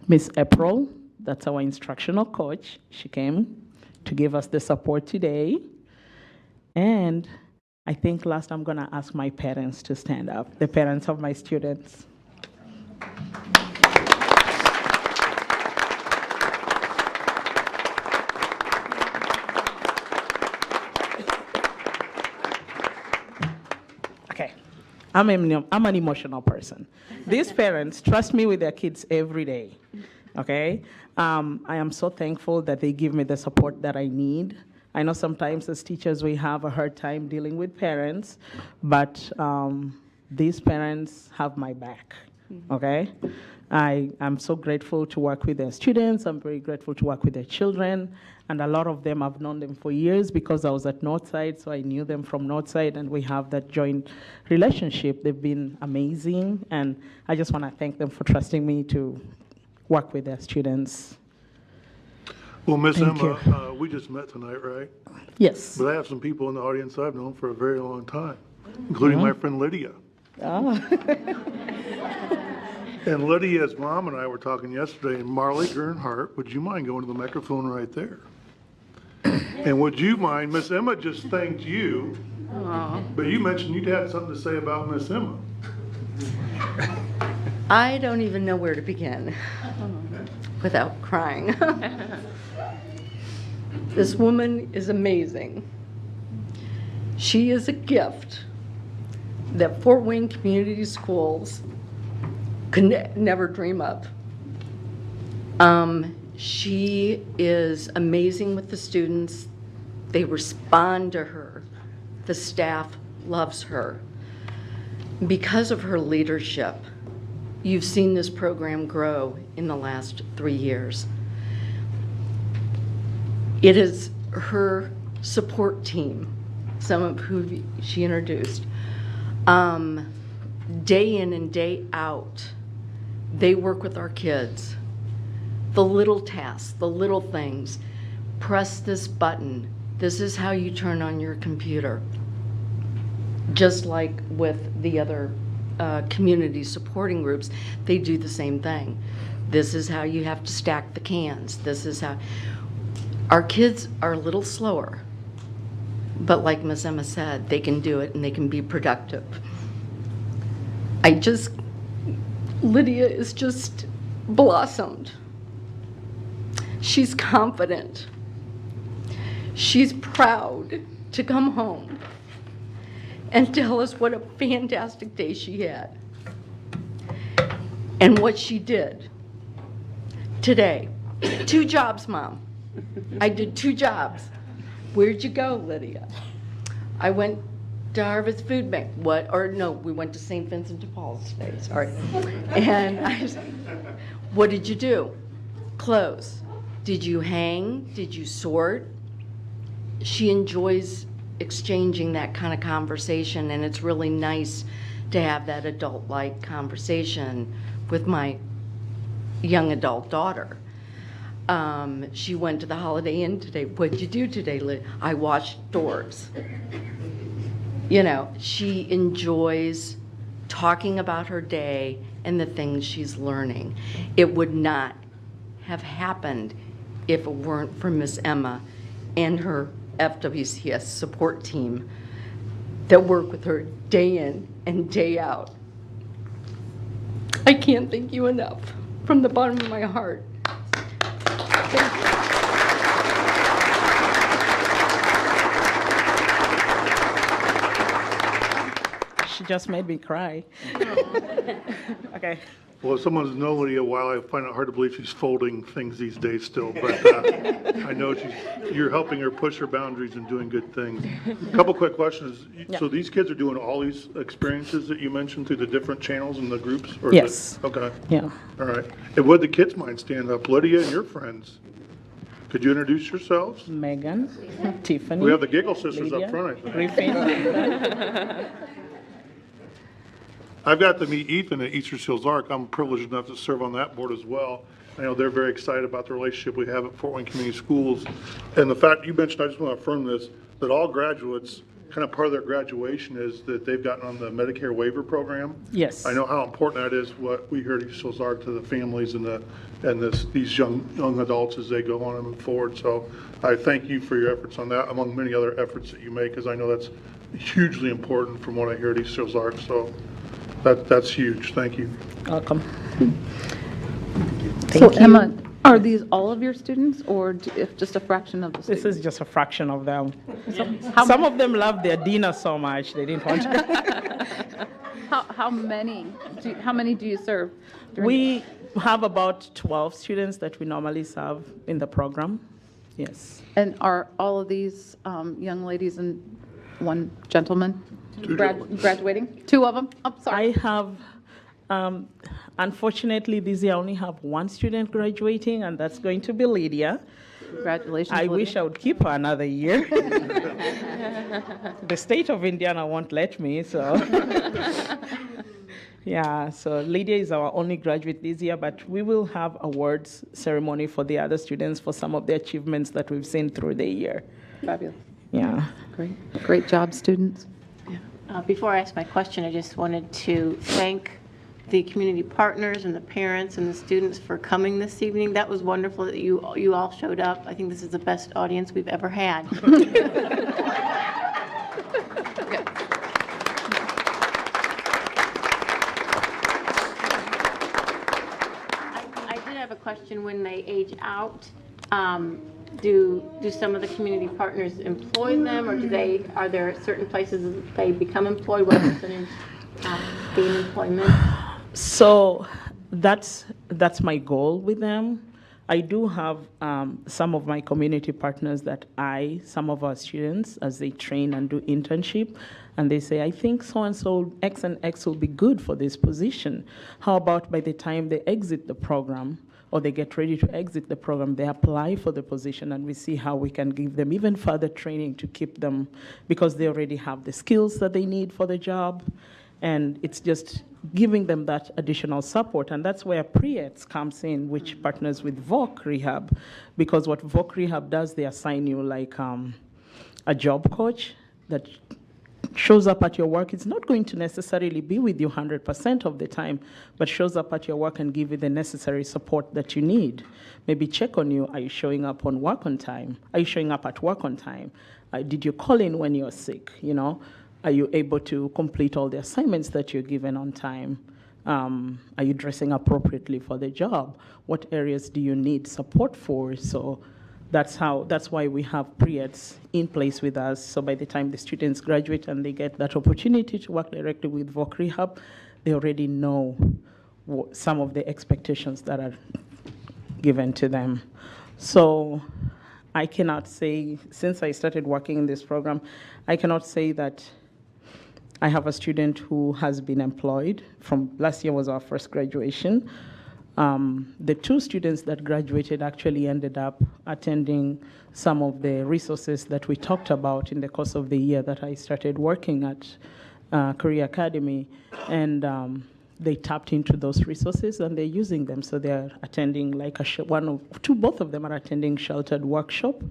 Miss April. That's our instructional coach. She came to give us the support today. And I think last I'm gonna ask my parents to stand up, the parents of my students. Okay, I'm an emotional person. These parents trust me with their kids every day. Okay, I am so thankful that they give me the support that I need. I know sometimes as teachers we have a hard time dealing with parents, but these parents have my back, okay? I'm so grateful to work with their students. I'm very grateful to work with their children, and a lot of them I've known them for years because I was at Northside, so I knew them from Northside, and we have that joint relationship. They've been amazing, and I just want to thank them for trusting me to work with their students. Well, Miss Thank Emma, we just met tonight, right? Yes. But I have some people in the audience I've known for a very long time, including my friend Lydia. Oh. And Lydia's mom and I were talking yesterday, and Marley Gernhardt, would you mind going to the microphone right there? And would you mind, Miss Emma just thanked you, but you mentioned you'd had something to say about Miss Emma. I don't even know where to begin without crying. This woman is amazing. She is a gift that Fort Wayne Community Schools could never dream of. She is amazing with the students. They respond to her. The staff loves her. Because of her leadership, you've seen this program grow in the last 3 years. It is her support team, some of who she introduced. Day in and day out, they work with our kids. The little tasks, the little things. Press this button. This is how you turn on your computer. Just like with the other community supporting groups, they do the same thing. This is how you have to stack the cans. This is how. Our kids are a little slower, but like Ms. Emma said, they can do it and they can be productive. Lydia is just blossomed. She's confident. She's proud to come home and tell us what a fantastic day she had and what she did today. 2 jobs, Mom. I did 2 jobs. Where'd you go, Lydia? I went to Harvest Food Bank. We went to St. Vincent de Paul's today, sorry. And I said, what did you do? Clothes. Did you hang? Did you sort? She enjoys exchanging that kind of conversation, and it's really nice to have that adult-like conversation with my young adult daughter. She went to the Holiday Inn today. What'd you do today, Liz? I washed doors. You know, she enjoys talking about her day and the things she's learning. It would not have happened if it weren't for Miss Emma and her FWCS support team that work with her day in and day out. I can't thank you enough from the bottom of my heart. Thank you. She just made me cry. Okay. Well, as someone who's known Lydia a while, I find it hard to believe she's folding things these days still, but I know you're helping her push her boundaries and doing good things. A couple quick questions. Yeah. So these kids are doing all these experiences that you mentioned through the different channels and the groups? Or Yes. Okay. Yeah. All right. And would the kids mind stand up? Lydia and your friends, could you introduce yourselves? Megan, Tiffany. We have the Giggle Sisters Lydia, up front, I think. Griffin. I've got to meet Ethan at Eastern Seals Arc. I'm privileged enough to serve on that board as well. I know they're very excited about the relationship we have at Fort Wayne Community Schools. And the fact you mentioned, I just want to affirm this, that all graduates, kind of part of their graduation is that they've gotten on the Medicare waiver program. Yes. I know how important that is, what we hear at Eastern Seals Arc to the families and these young adults as they go on and move forward. So I thank you for your efforts on that, among many other efforts that you make, because I know that's hugely important from what I hear at Eastern Seals Arc. So that's huge. Thank you. Welcome. So Emma, are these all of your students or if just a fraction of the students? This is just a fraction of them. Some of them love their dinner so much they didn't want to. How many do you serve? We have about 12 students that we normally serve in the program. Yes. And are all of these young ladies and one gentleman graduating? 2 of them? I'm sorry. I have, unfortunately, this year I only have 1 student graduating, and that's going to be Lydia. Congratulations, I Lydia. wish I would keep her another year. The state of Indiana won't let me, so. Yeah, so Lydia is our only graduate this year, but we will have awards ceremony for the other students for some of the achievements that we've seen through the year. Fabulous. Yeah. Great job, students. Before I ask my question, I just wanted to thank the community partners and the parents and the students for coming this evening. That was wonderful that you all showed up. I think this is the best audience we've ever had. I did have a question. When they age out, do some of the community partners employ them, or are there certain places that they become employed? What percentage gain employment? So that's my goal with them. I do have some of my community partners that some of our students, as they train and do internship, and they say, I think so-and-so, X and X will be good for this position. How about by the time they exit the program, or they get ready to exit the program, they apply for the position, and we see how we can give them even further training to keep them, because they already have the skills that they need for the job, and it's just giving them that additional support. And that's where PREETS comes in, which partners with VOC Rehab, because what VOC Rehab does, they assign you like a job coach that shows up at your work. It's not going to necessarily be with you 100% of the time, but shows up at your work and give you the necessary support that you need. Maybe check on you. Are you showing up on work on time? Are you showing up at work on time? Did you call in when you're sick? Are you able to complete all the assignments that you're given on time? Are you dressing appropriately for the job? What areas do you need support for? So that's why we have PREETS in place with us. So by the time the students graduate and they get that opportunity to work directly with VOC Rehab, they already know some of the expectations that are given to them. So I cannot say, since I started working in this program, I cannot say that I have a student who has been employed. From last year was our first graduation. The two students that graduated actually ended up attending some of the resources that we talked about in the course of the year that I started working at Career Academy. And they tapped into those resources and they're using them. So they're attending like both of them are attending sheltered workshop.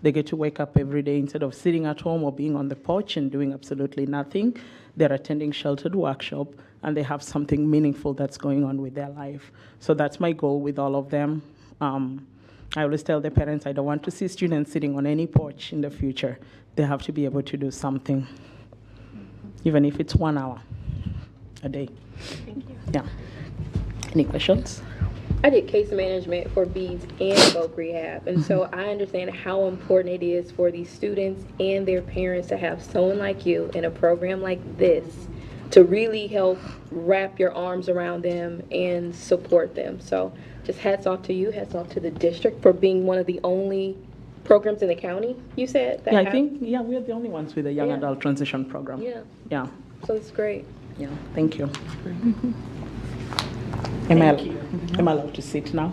They get to wake up every day instead of sitting at home or being on the porch and doing absolutely nothing. They're attending sheltered workshop and they have something meaningful that's going on with their life. So that's my goal with all of them. I always tell the parents I don't want to see students sitting on any porch in the future. They have to be able to do something, even if it's 1 hour a day. Thank you. Yeah. Any questions? I did case management for BEADS and VOC Rehab, and so I understand how important it is for these students and their parents to have someone like you in a program like this to really help wrap your arms around them and support them. So just hats off to you, hats off to the district for being one of the only programs in the county, you said? Yeah, I think, we're the only ones with a young adult transition program. Yeah. Yeah. So it's great. Yeah, thank you. Am I allowed to sit now?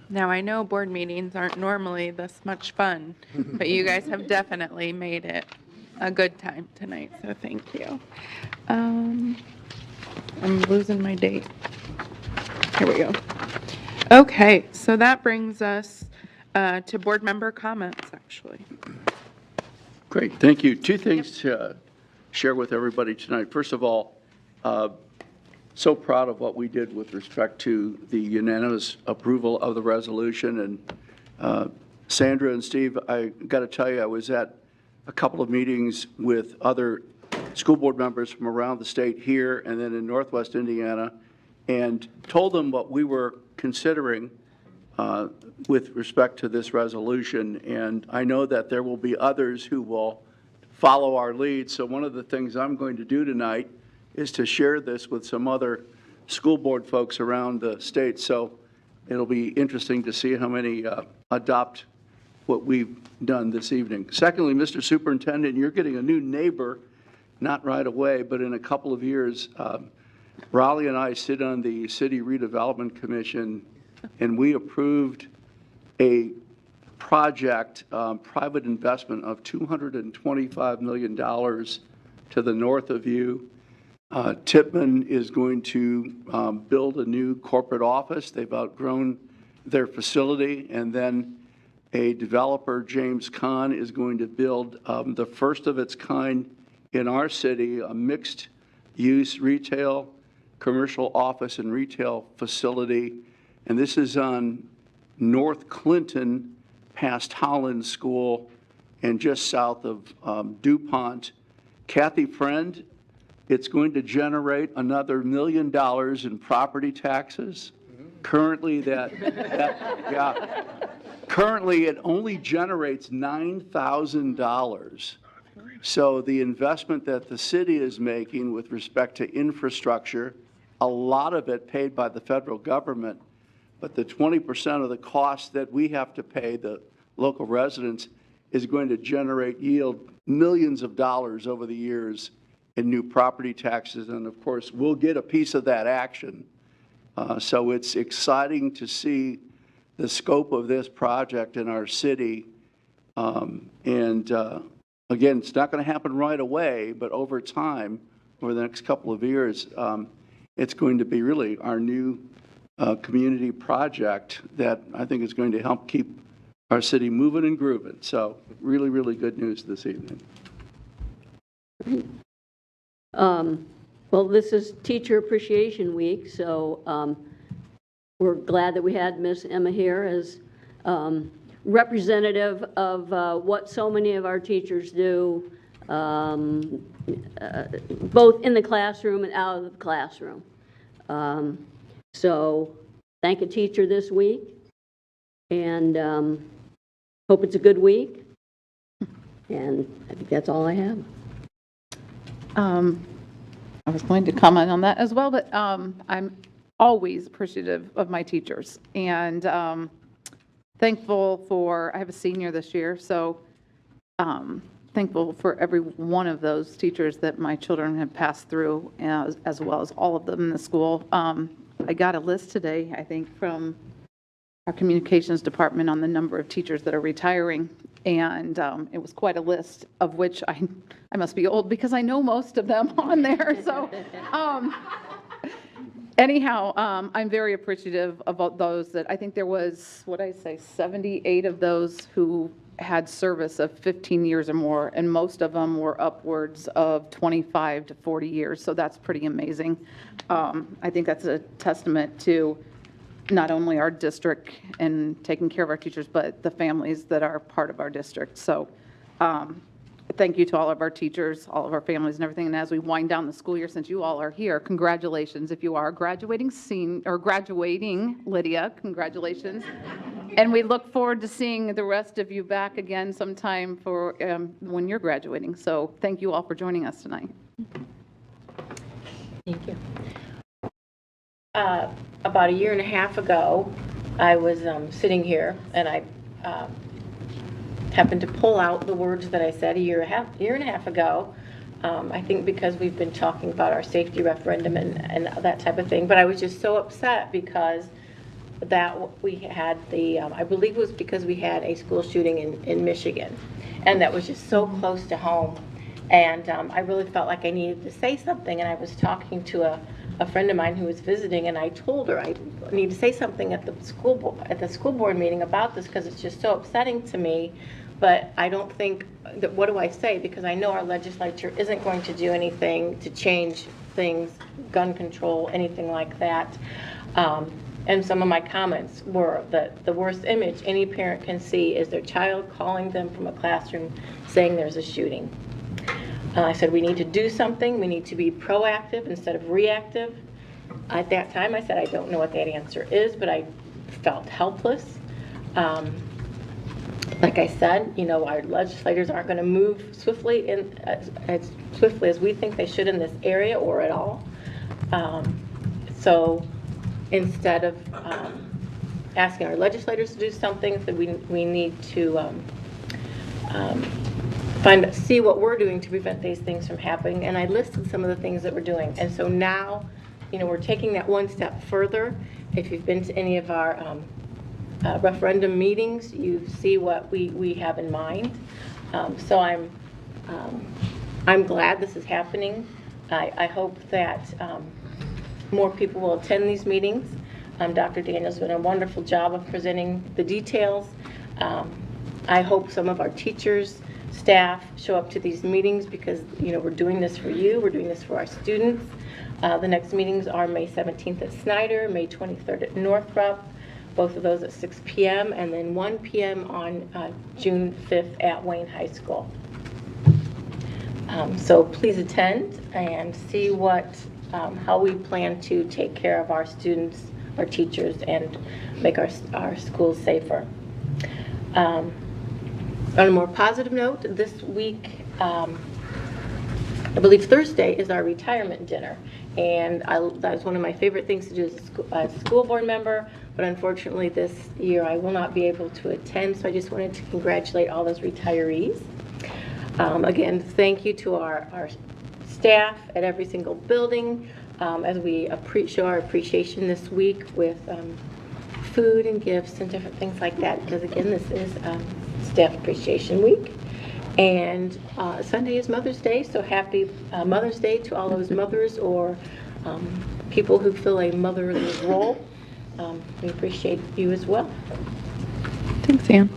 Now, I know board meetings aren't normally this much fun, but you guys have definitely made it a good time tonight, so thank you. I'm losing my date. Here we go. Okay, so that brings us to board member comments, actually. Great, thank you. Two things to share with everybody tonight. First of all, so proud of what we did with respect to the unanimous approval of the resolution. And Sandra and Steve, I got to tell you, I was at a couple of meetings with other school board members from around the state here and then in Northwest Indiana, and told them what we were considering with respect to this resolution. And I know that there will be others who will follow our lead. So one of the things I'm going to do tonight is to share this with some other school board folks around the state. So it'll be interesting to see how many adopt what we've done this evening. Secondly, Mr. Superintendent, you're getting a new neighbor, not right away, but in a couple of years. Raleigh and I sit on the City Redevelopment Commission, and we approved a project, private investment of $225 million to the north of you. Tippmann is going to build a new corporate office. They've outgrown their facility, and then a developer, James Kahn, is going to build the first of its kind in our city, a mixed-use retail, commercial office and retail facility. And this is on North Clinton, past Holland School, and just south of DuPont. Kathy Friend, it's going to generate another $1 million in property taxes. Currently, currently it only generates $9,000. So the investment that the city is making with respect to infrastructure, a lot of it paid by the federal government, but the 20% of the cost that we have to pay, the local residents, is going to yield millions of dollars over the years in new property taxes. And of course, we'll get a piece of that action. So it's exciting to see the scope of this project in our city. Again, it's not going to happen right away, but over time, over the next couple of years, it's going to be really our new community project that I think is going to help keep our city moving and grooving. So really, really good news this evening. Well, this is Teacher Appreciation Week, so we're glad that we had Miss Emma here as representative of what so many of our teachers do, both in the classroom and out of the classroom. So thank a teacher this week, and hope it's a good week. And I think that's all I have. I was going to comment on that as well, but I'm always appreciative of my teachers, and thankful for, I have a senior this year, so thankful for every one of those teachers that my children have passed through, as well as all of them in the school. I got a list today, I think, from our communications department on the number of teachers that are retiring, and it was quite a list, of which I must be old because I know most of them on there. So anyhow, I'm very appreciative about those that, I think there was, what did I say, 78 of those who had service of 15 years or more, and most of them were upwards of 25 to 40 years, so that's pretty amazing. I think that's a testament to not only our district and taking care of our teachers, but the families that are part of our district. So thank you to all of our teachers, all of our families and everything. And as we wind down the school year, since you all are here, congratulations. If you are graduating, Lydia, congratulations. And we look forward to seeing the rest of you back again sometime for when you're graduating. So thank you all for joining us tonight. Thank you. About a year and a half ago, I was sitting here, and I happened to pull out the words that I said a year and a half ago. I think because we've been talking about our safety referendum and that type of thing, but I was just so upset because that we had the, I believe it was because we had a school shooting in Michigan, and that was just so close to home. And I really felt like I needed to say something, and I was talking to a friend of mine who was visiting, and I told her I need to say something at the school board meeting about this because it's just so upsetting to me. But I don't think that, what do I say? Because I know our legislature isn't going to do anything to change things, gun control, anything like that. And some of my comments were that the worst image any parent can see is their child calling them from a classroom saying there's a shooting. I said we need to do something. We need to be proactive instead of reactive. At that time, I said I don't know what that answer is, but I felt helpless. Like I said, you know, our legislators aren't going to move swiftly as swiftly as we think they should in this area or at all. So instead of asking our legislators to do something, that we need to see what we're doing to prevent these things from happening. And I listed some of the things that we're doing. And so now, we're taking that one step further. If you've been to any of our referendum meetings, you see what we have in mind. So I'm glad this is happening. I hope that more people will attend these meetings. Dr. Daniel's done a wonderful job of presenting the details. I hope some of our teachers, staff show up to these meetings because, we're doing this for you. We're doing this for our students. The next meetings are May 17th at Snyder, May 23rd at Northrop, both of those at 6 p.m., and then 1 p.m. on June 5th at Wayne High School. So please attend and see how we plan to take care of our students, our teachers, and make our schools safer. On a more positive note, this week, I believe Thursday is our retirement dinner, and that is one of my favorite things to do as a school board member, but unfortunately this year I will not be able to attend, so I just wanted to congratulate all those retirees. Again, thank you to our staff at every single building as we show our appreciation this week with food and gifts and different things like that, because again, this is Staff Appreciation Week. And Sunday is Mother's Day, so happy Mother's Day to all those mothers or people who fill a motherly role. We appreciate you as well. Thanks, Ann.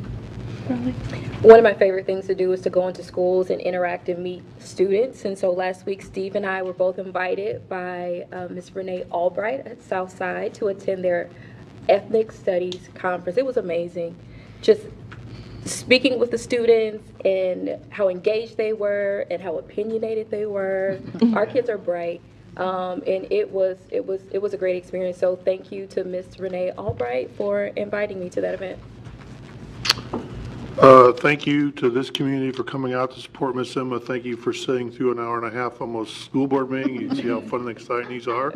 One of my favorite things to do is to go into schools and interact and meet students. And so last week, Steve and I were both invited by Ms. Renee Albright at Southside to attend their Ethnic Studies Conference. It was amazing. Just speaking with the students and how engaged they were and how opinionated they were. Our kids are bright. And it was a great experience. So thank you to Ms. Renee Albright for inviting me to that event. Thank you to this community for coming out to support Miss Emma. Thank you for sitting through an hour and a half almost school board meeting. You can see how fun and exciting these are.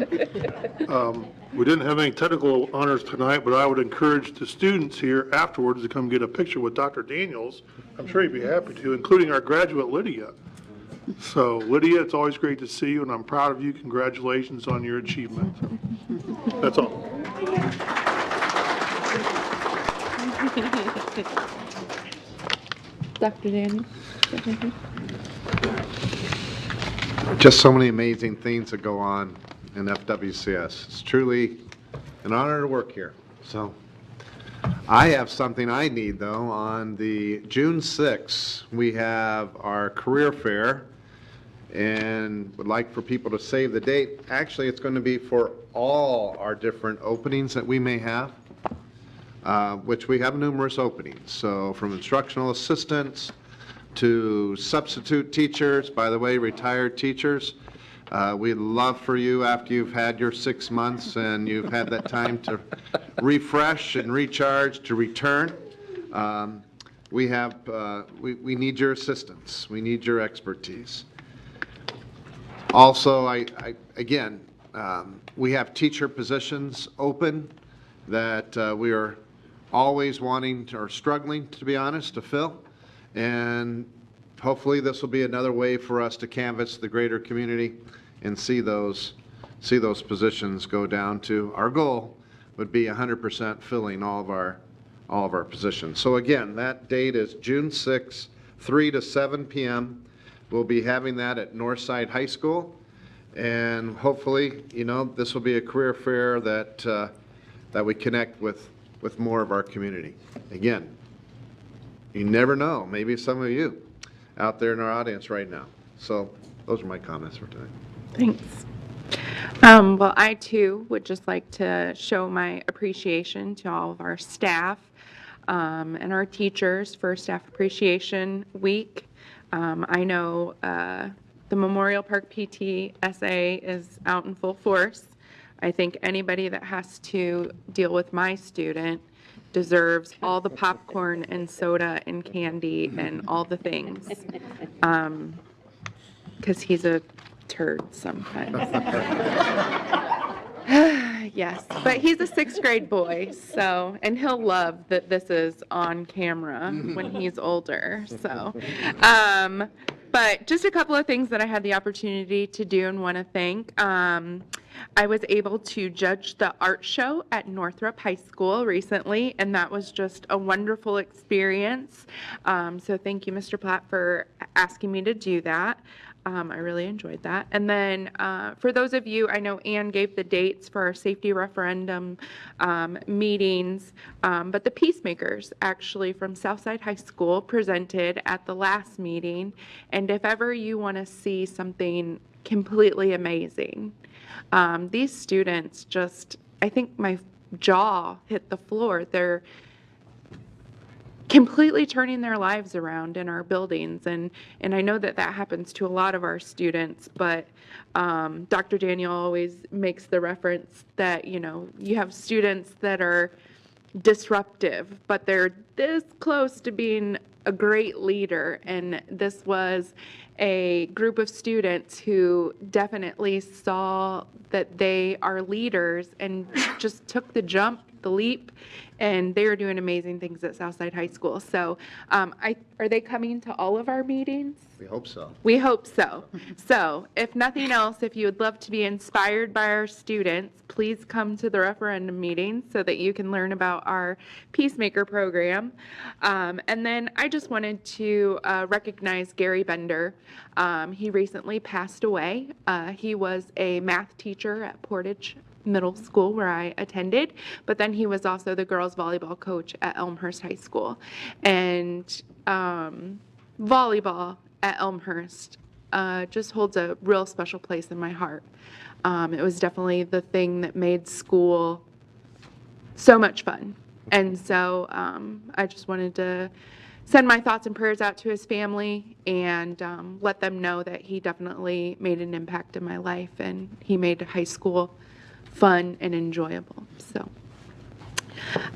We didn't have any technical honors tonight, but I would encourage the students here afterwards to come get a picture with Dr. Daniels. I'm sure he'd be happy to, including our graduate Lydia. So Lydia, it's always great to see you, and I'm proud of you. Congratulations on your achievement. That's all. Dr. Daniel. Just so many amazing things that go on in FWCS. It's truly an honor to work here. So I have something I need, though. On the June 6th, we have our career fair, and would like for people to save the date. Actually, it's going to be for all our different openings that we may have. Which we have numerous openings. So from instructional assistants to substitute teachers, by the way, retired teachers, we'd love for you after you've had your 6 months and you've had that time to refresh and recharge to return. We need your assistance. We need your expertise. Also, again, we have teacher positions open that we are always wanting or struggling, to be honest, to fill. And hopefully this will be another way for us to canvass the greater community and see those positions go down to, our goal would be 100% filling all of our positions. So again, that date is June 6th, 3 to 7 p.m. We'll be having that at Northside High School. And hopefully, this will be a career fair that we connect with more of our community. Again, you never know. Maybe some of you out there in our audience right now. So those are my comments for today. Thanks. Well, I too would just like to show my appreciation to all of our staff and our teachers for Staff Appreciation Week. I know the Memorial Park PTSA is out in full force. I think anybody that has to deal with my student deserves all the popcorn and soda and candy and all the things. Because he's a turd sometimes. Yes, but he's a 6th grade boy, so, and he'll love that this is on camera when he's older, so. But just a couple of things that I had the opportunity to do and want to thank. I was able to judge the art show at Northrop High School recently, and that was just a wonderful experience. So thank you, Mr. Platt, for asking me to do that. I really enjoyed that. And then for those of you, I know Ann gave the dates for our safety referendum meetings, but the Peacemakers actually from Southside High School presented at the last meeting. And if ever you want to see something completely amazing, these students just, I think my jaw hit the floor. They're completely turning their lives around in our buildings. And I know that that happens to a lot of our students, but Dr. Daniel always makes the reference that, you know, you have students that are disruptive, but they're this close to being a great leader. And this was a group of students who definitely saw that they are leaders and just took the jump, the leap, and they are doing amazing things at Southside High School. So are they coming to all of our meetings? We hope so. We hope so. So if nothing else, if you would love to be inspired by our students, please come to the referendum meeting so that you can learn about our Peacemaker program. And then I just wanted to recognize Gary Bender. He recently passed away. He was a math teacher at Portage Middle School where I attended, but then he was also the girls volleyball coach at Elmhurst High School. And volleyball at Elmhurst just holds a real special place in my heart. It was definitely the thing that made school so much fun. And so I just wanted to send my thoughts and prayers out to his family and let them know that he definitely made an impact in my life, and he made high school fun and enjoyable. So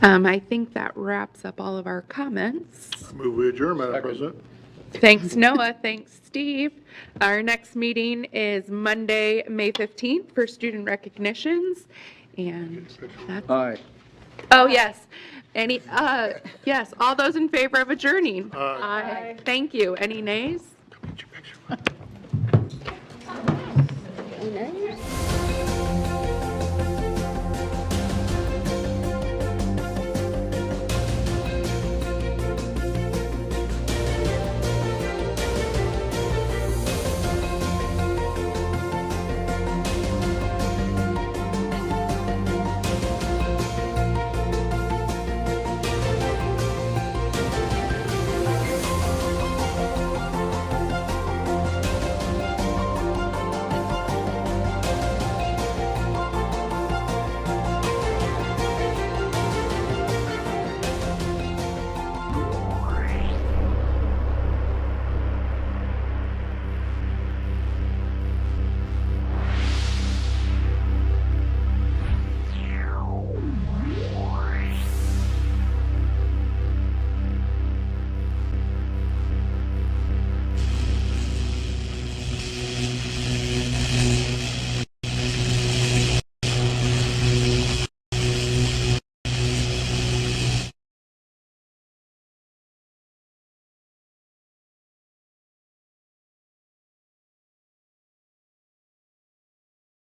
I think that wraps up all of our comments. Move we adjourn, Madam President. Thanks, Noah. Thanks, Steve. Our next meeting is Monday, May 15th for student recognitions. And that's... Aye. Oh, yes. Yes, all those in favor of adjourning? Aye. Thank you. Any nays? Nice.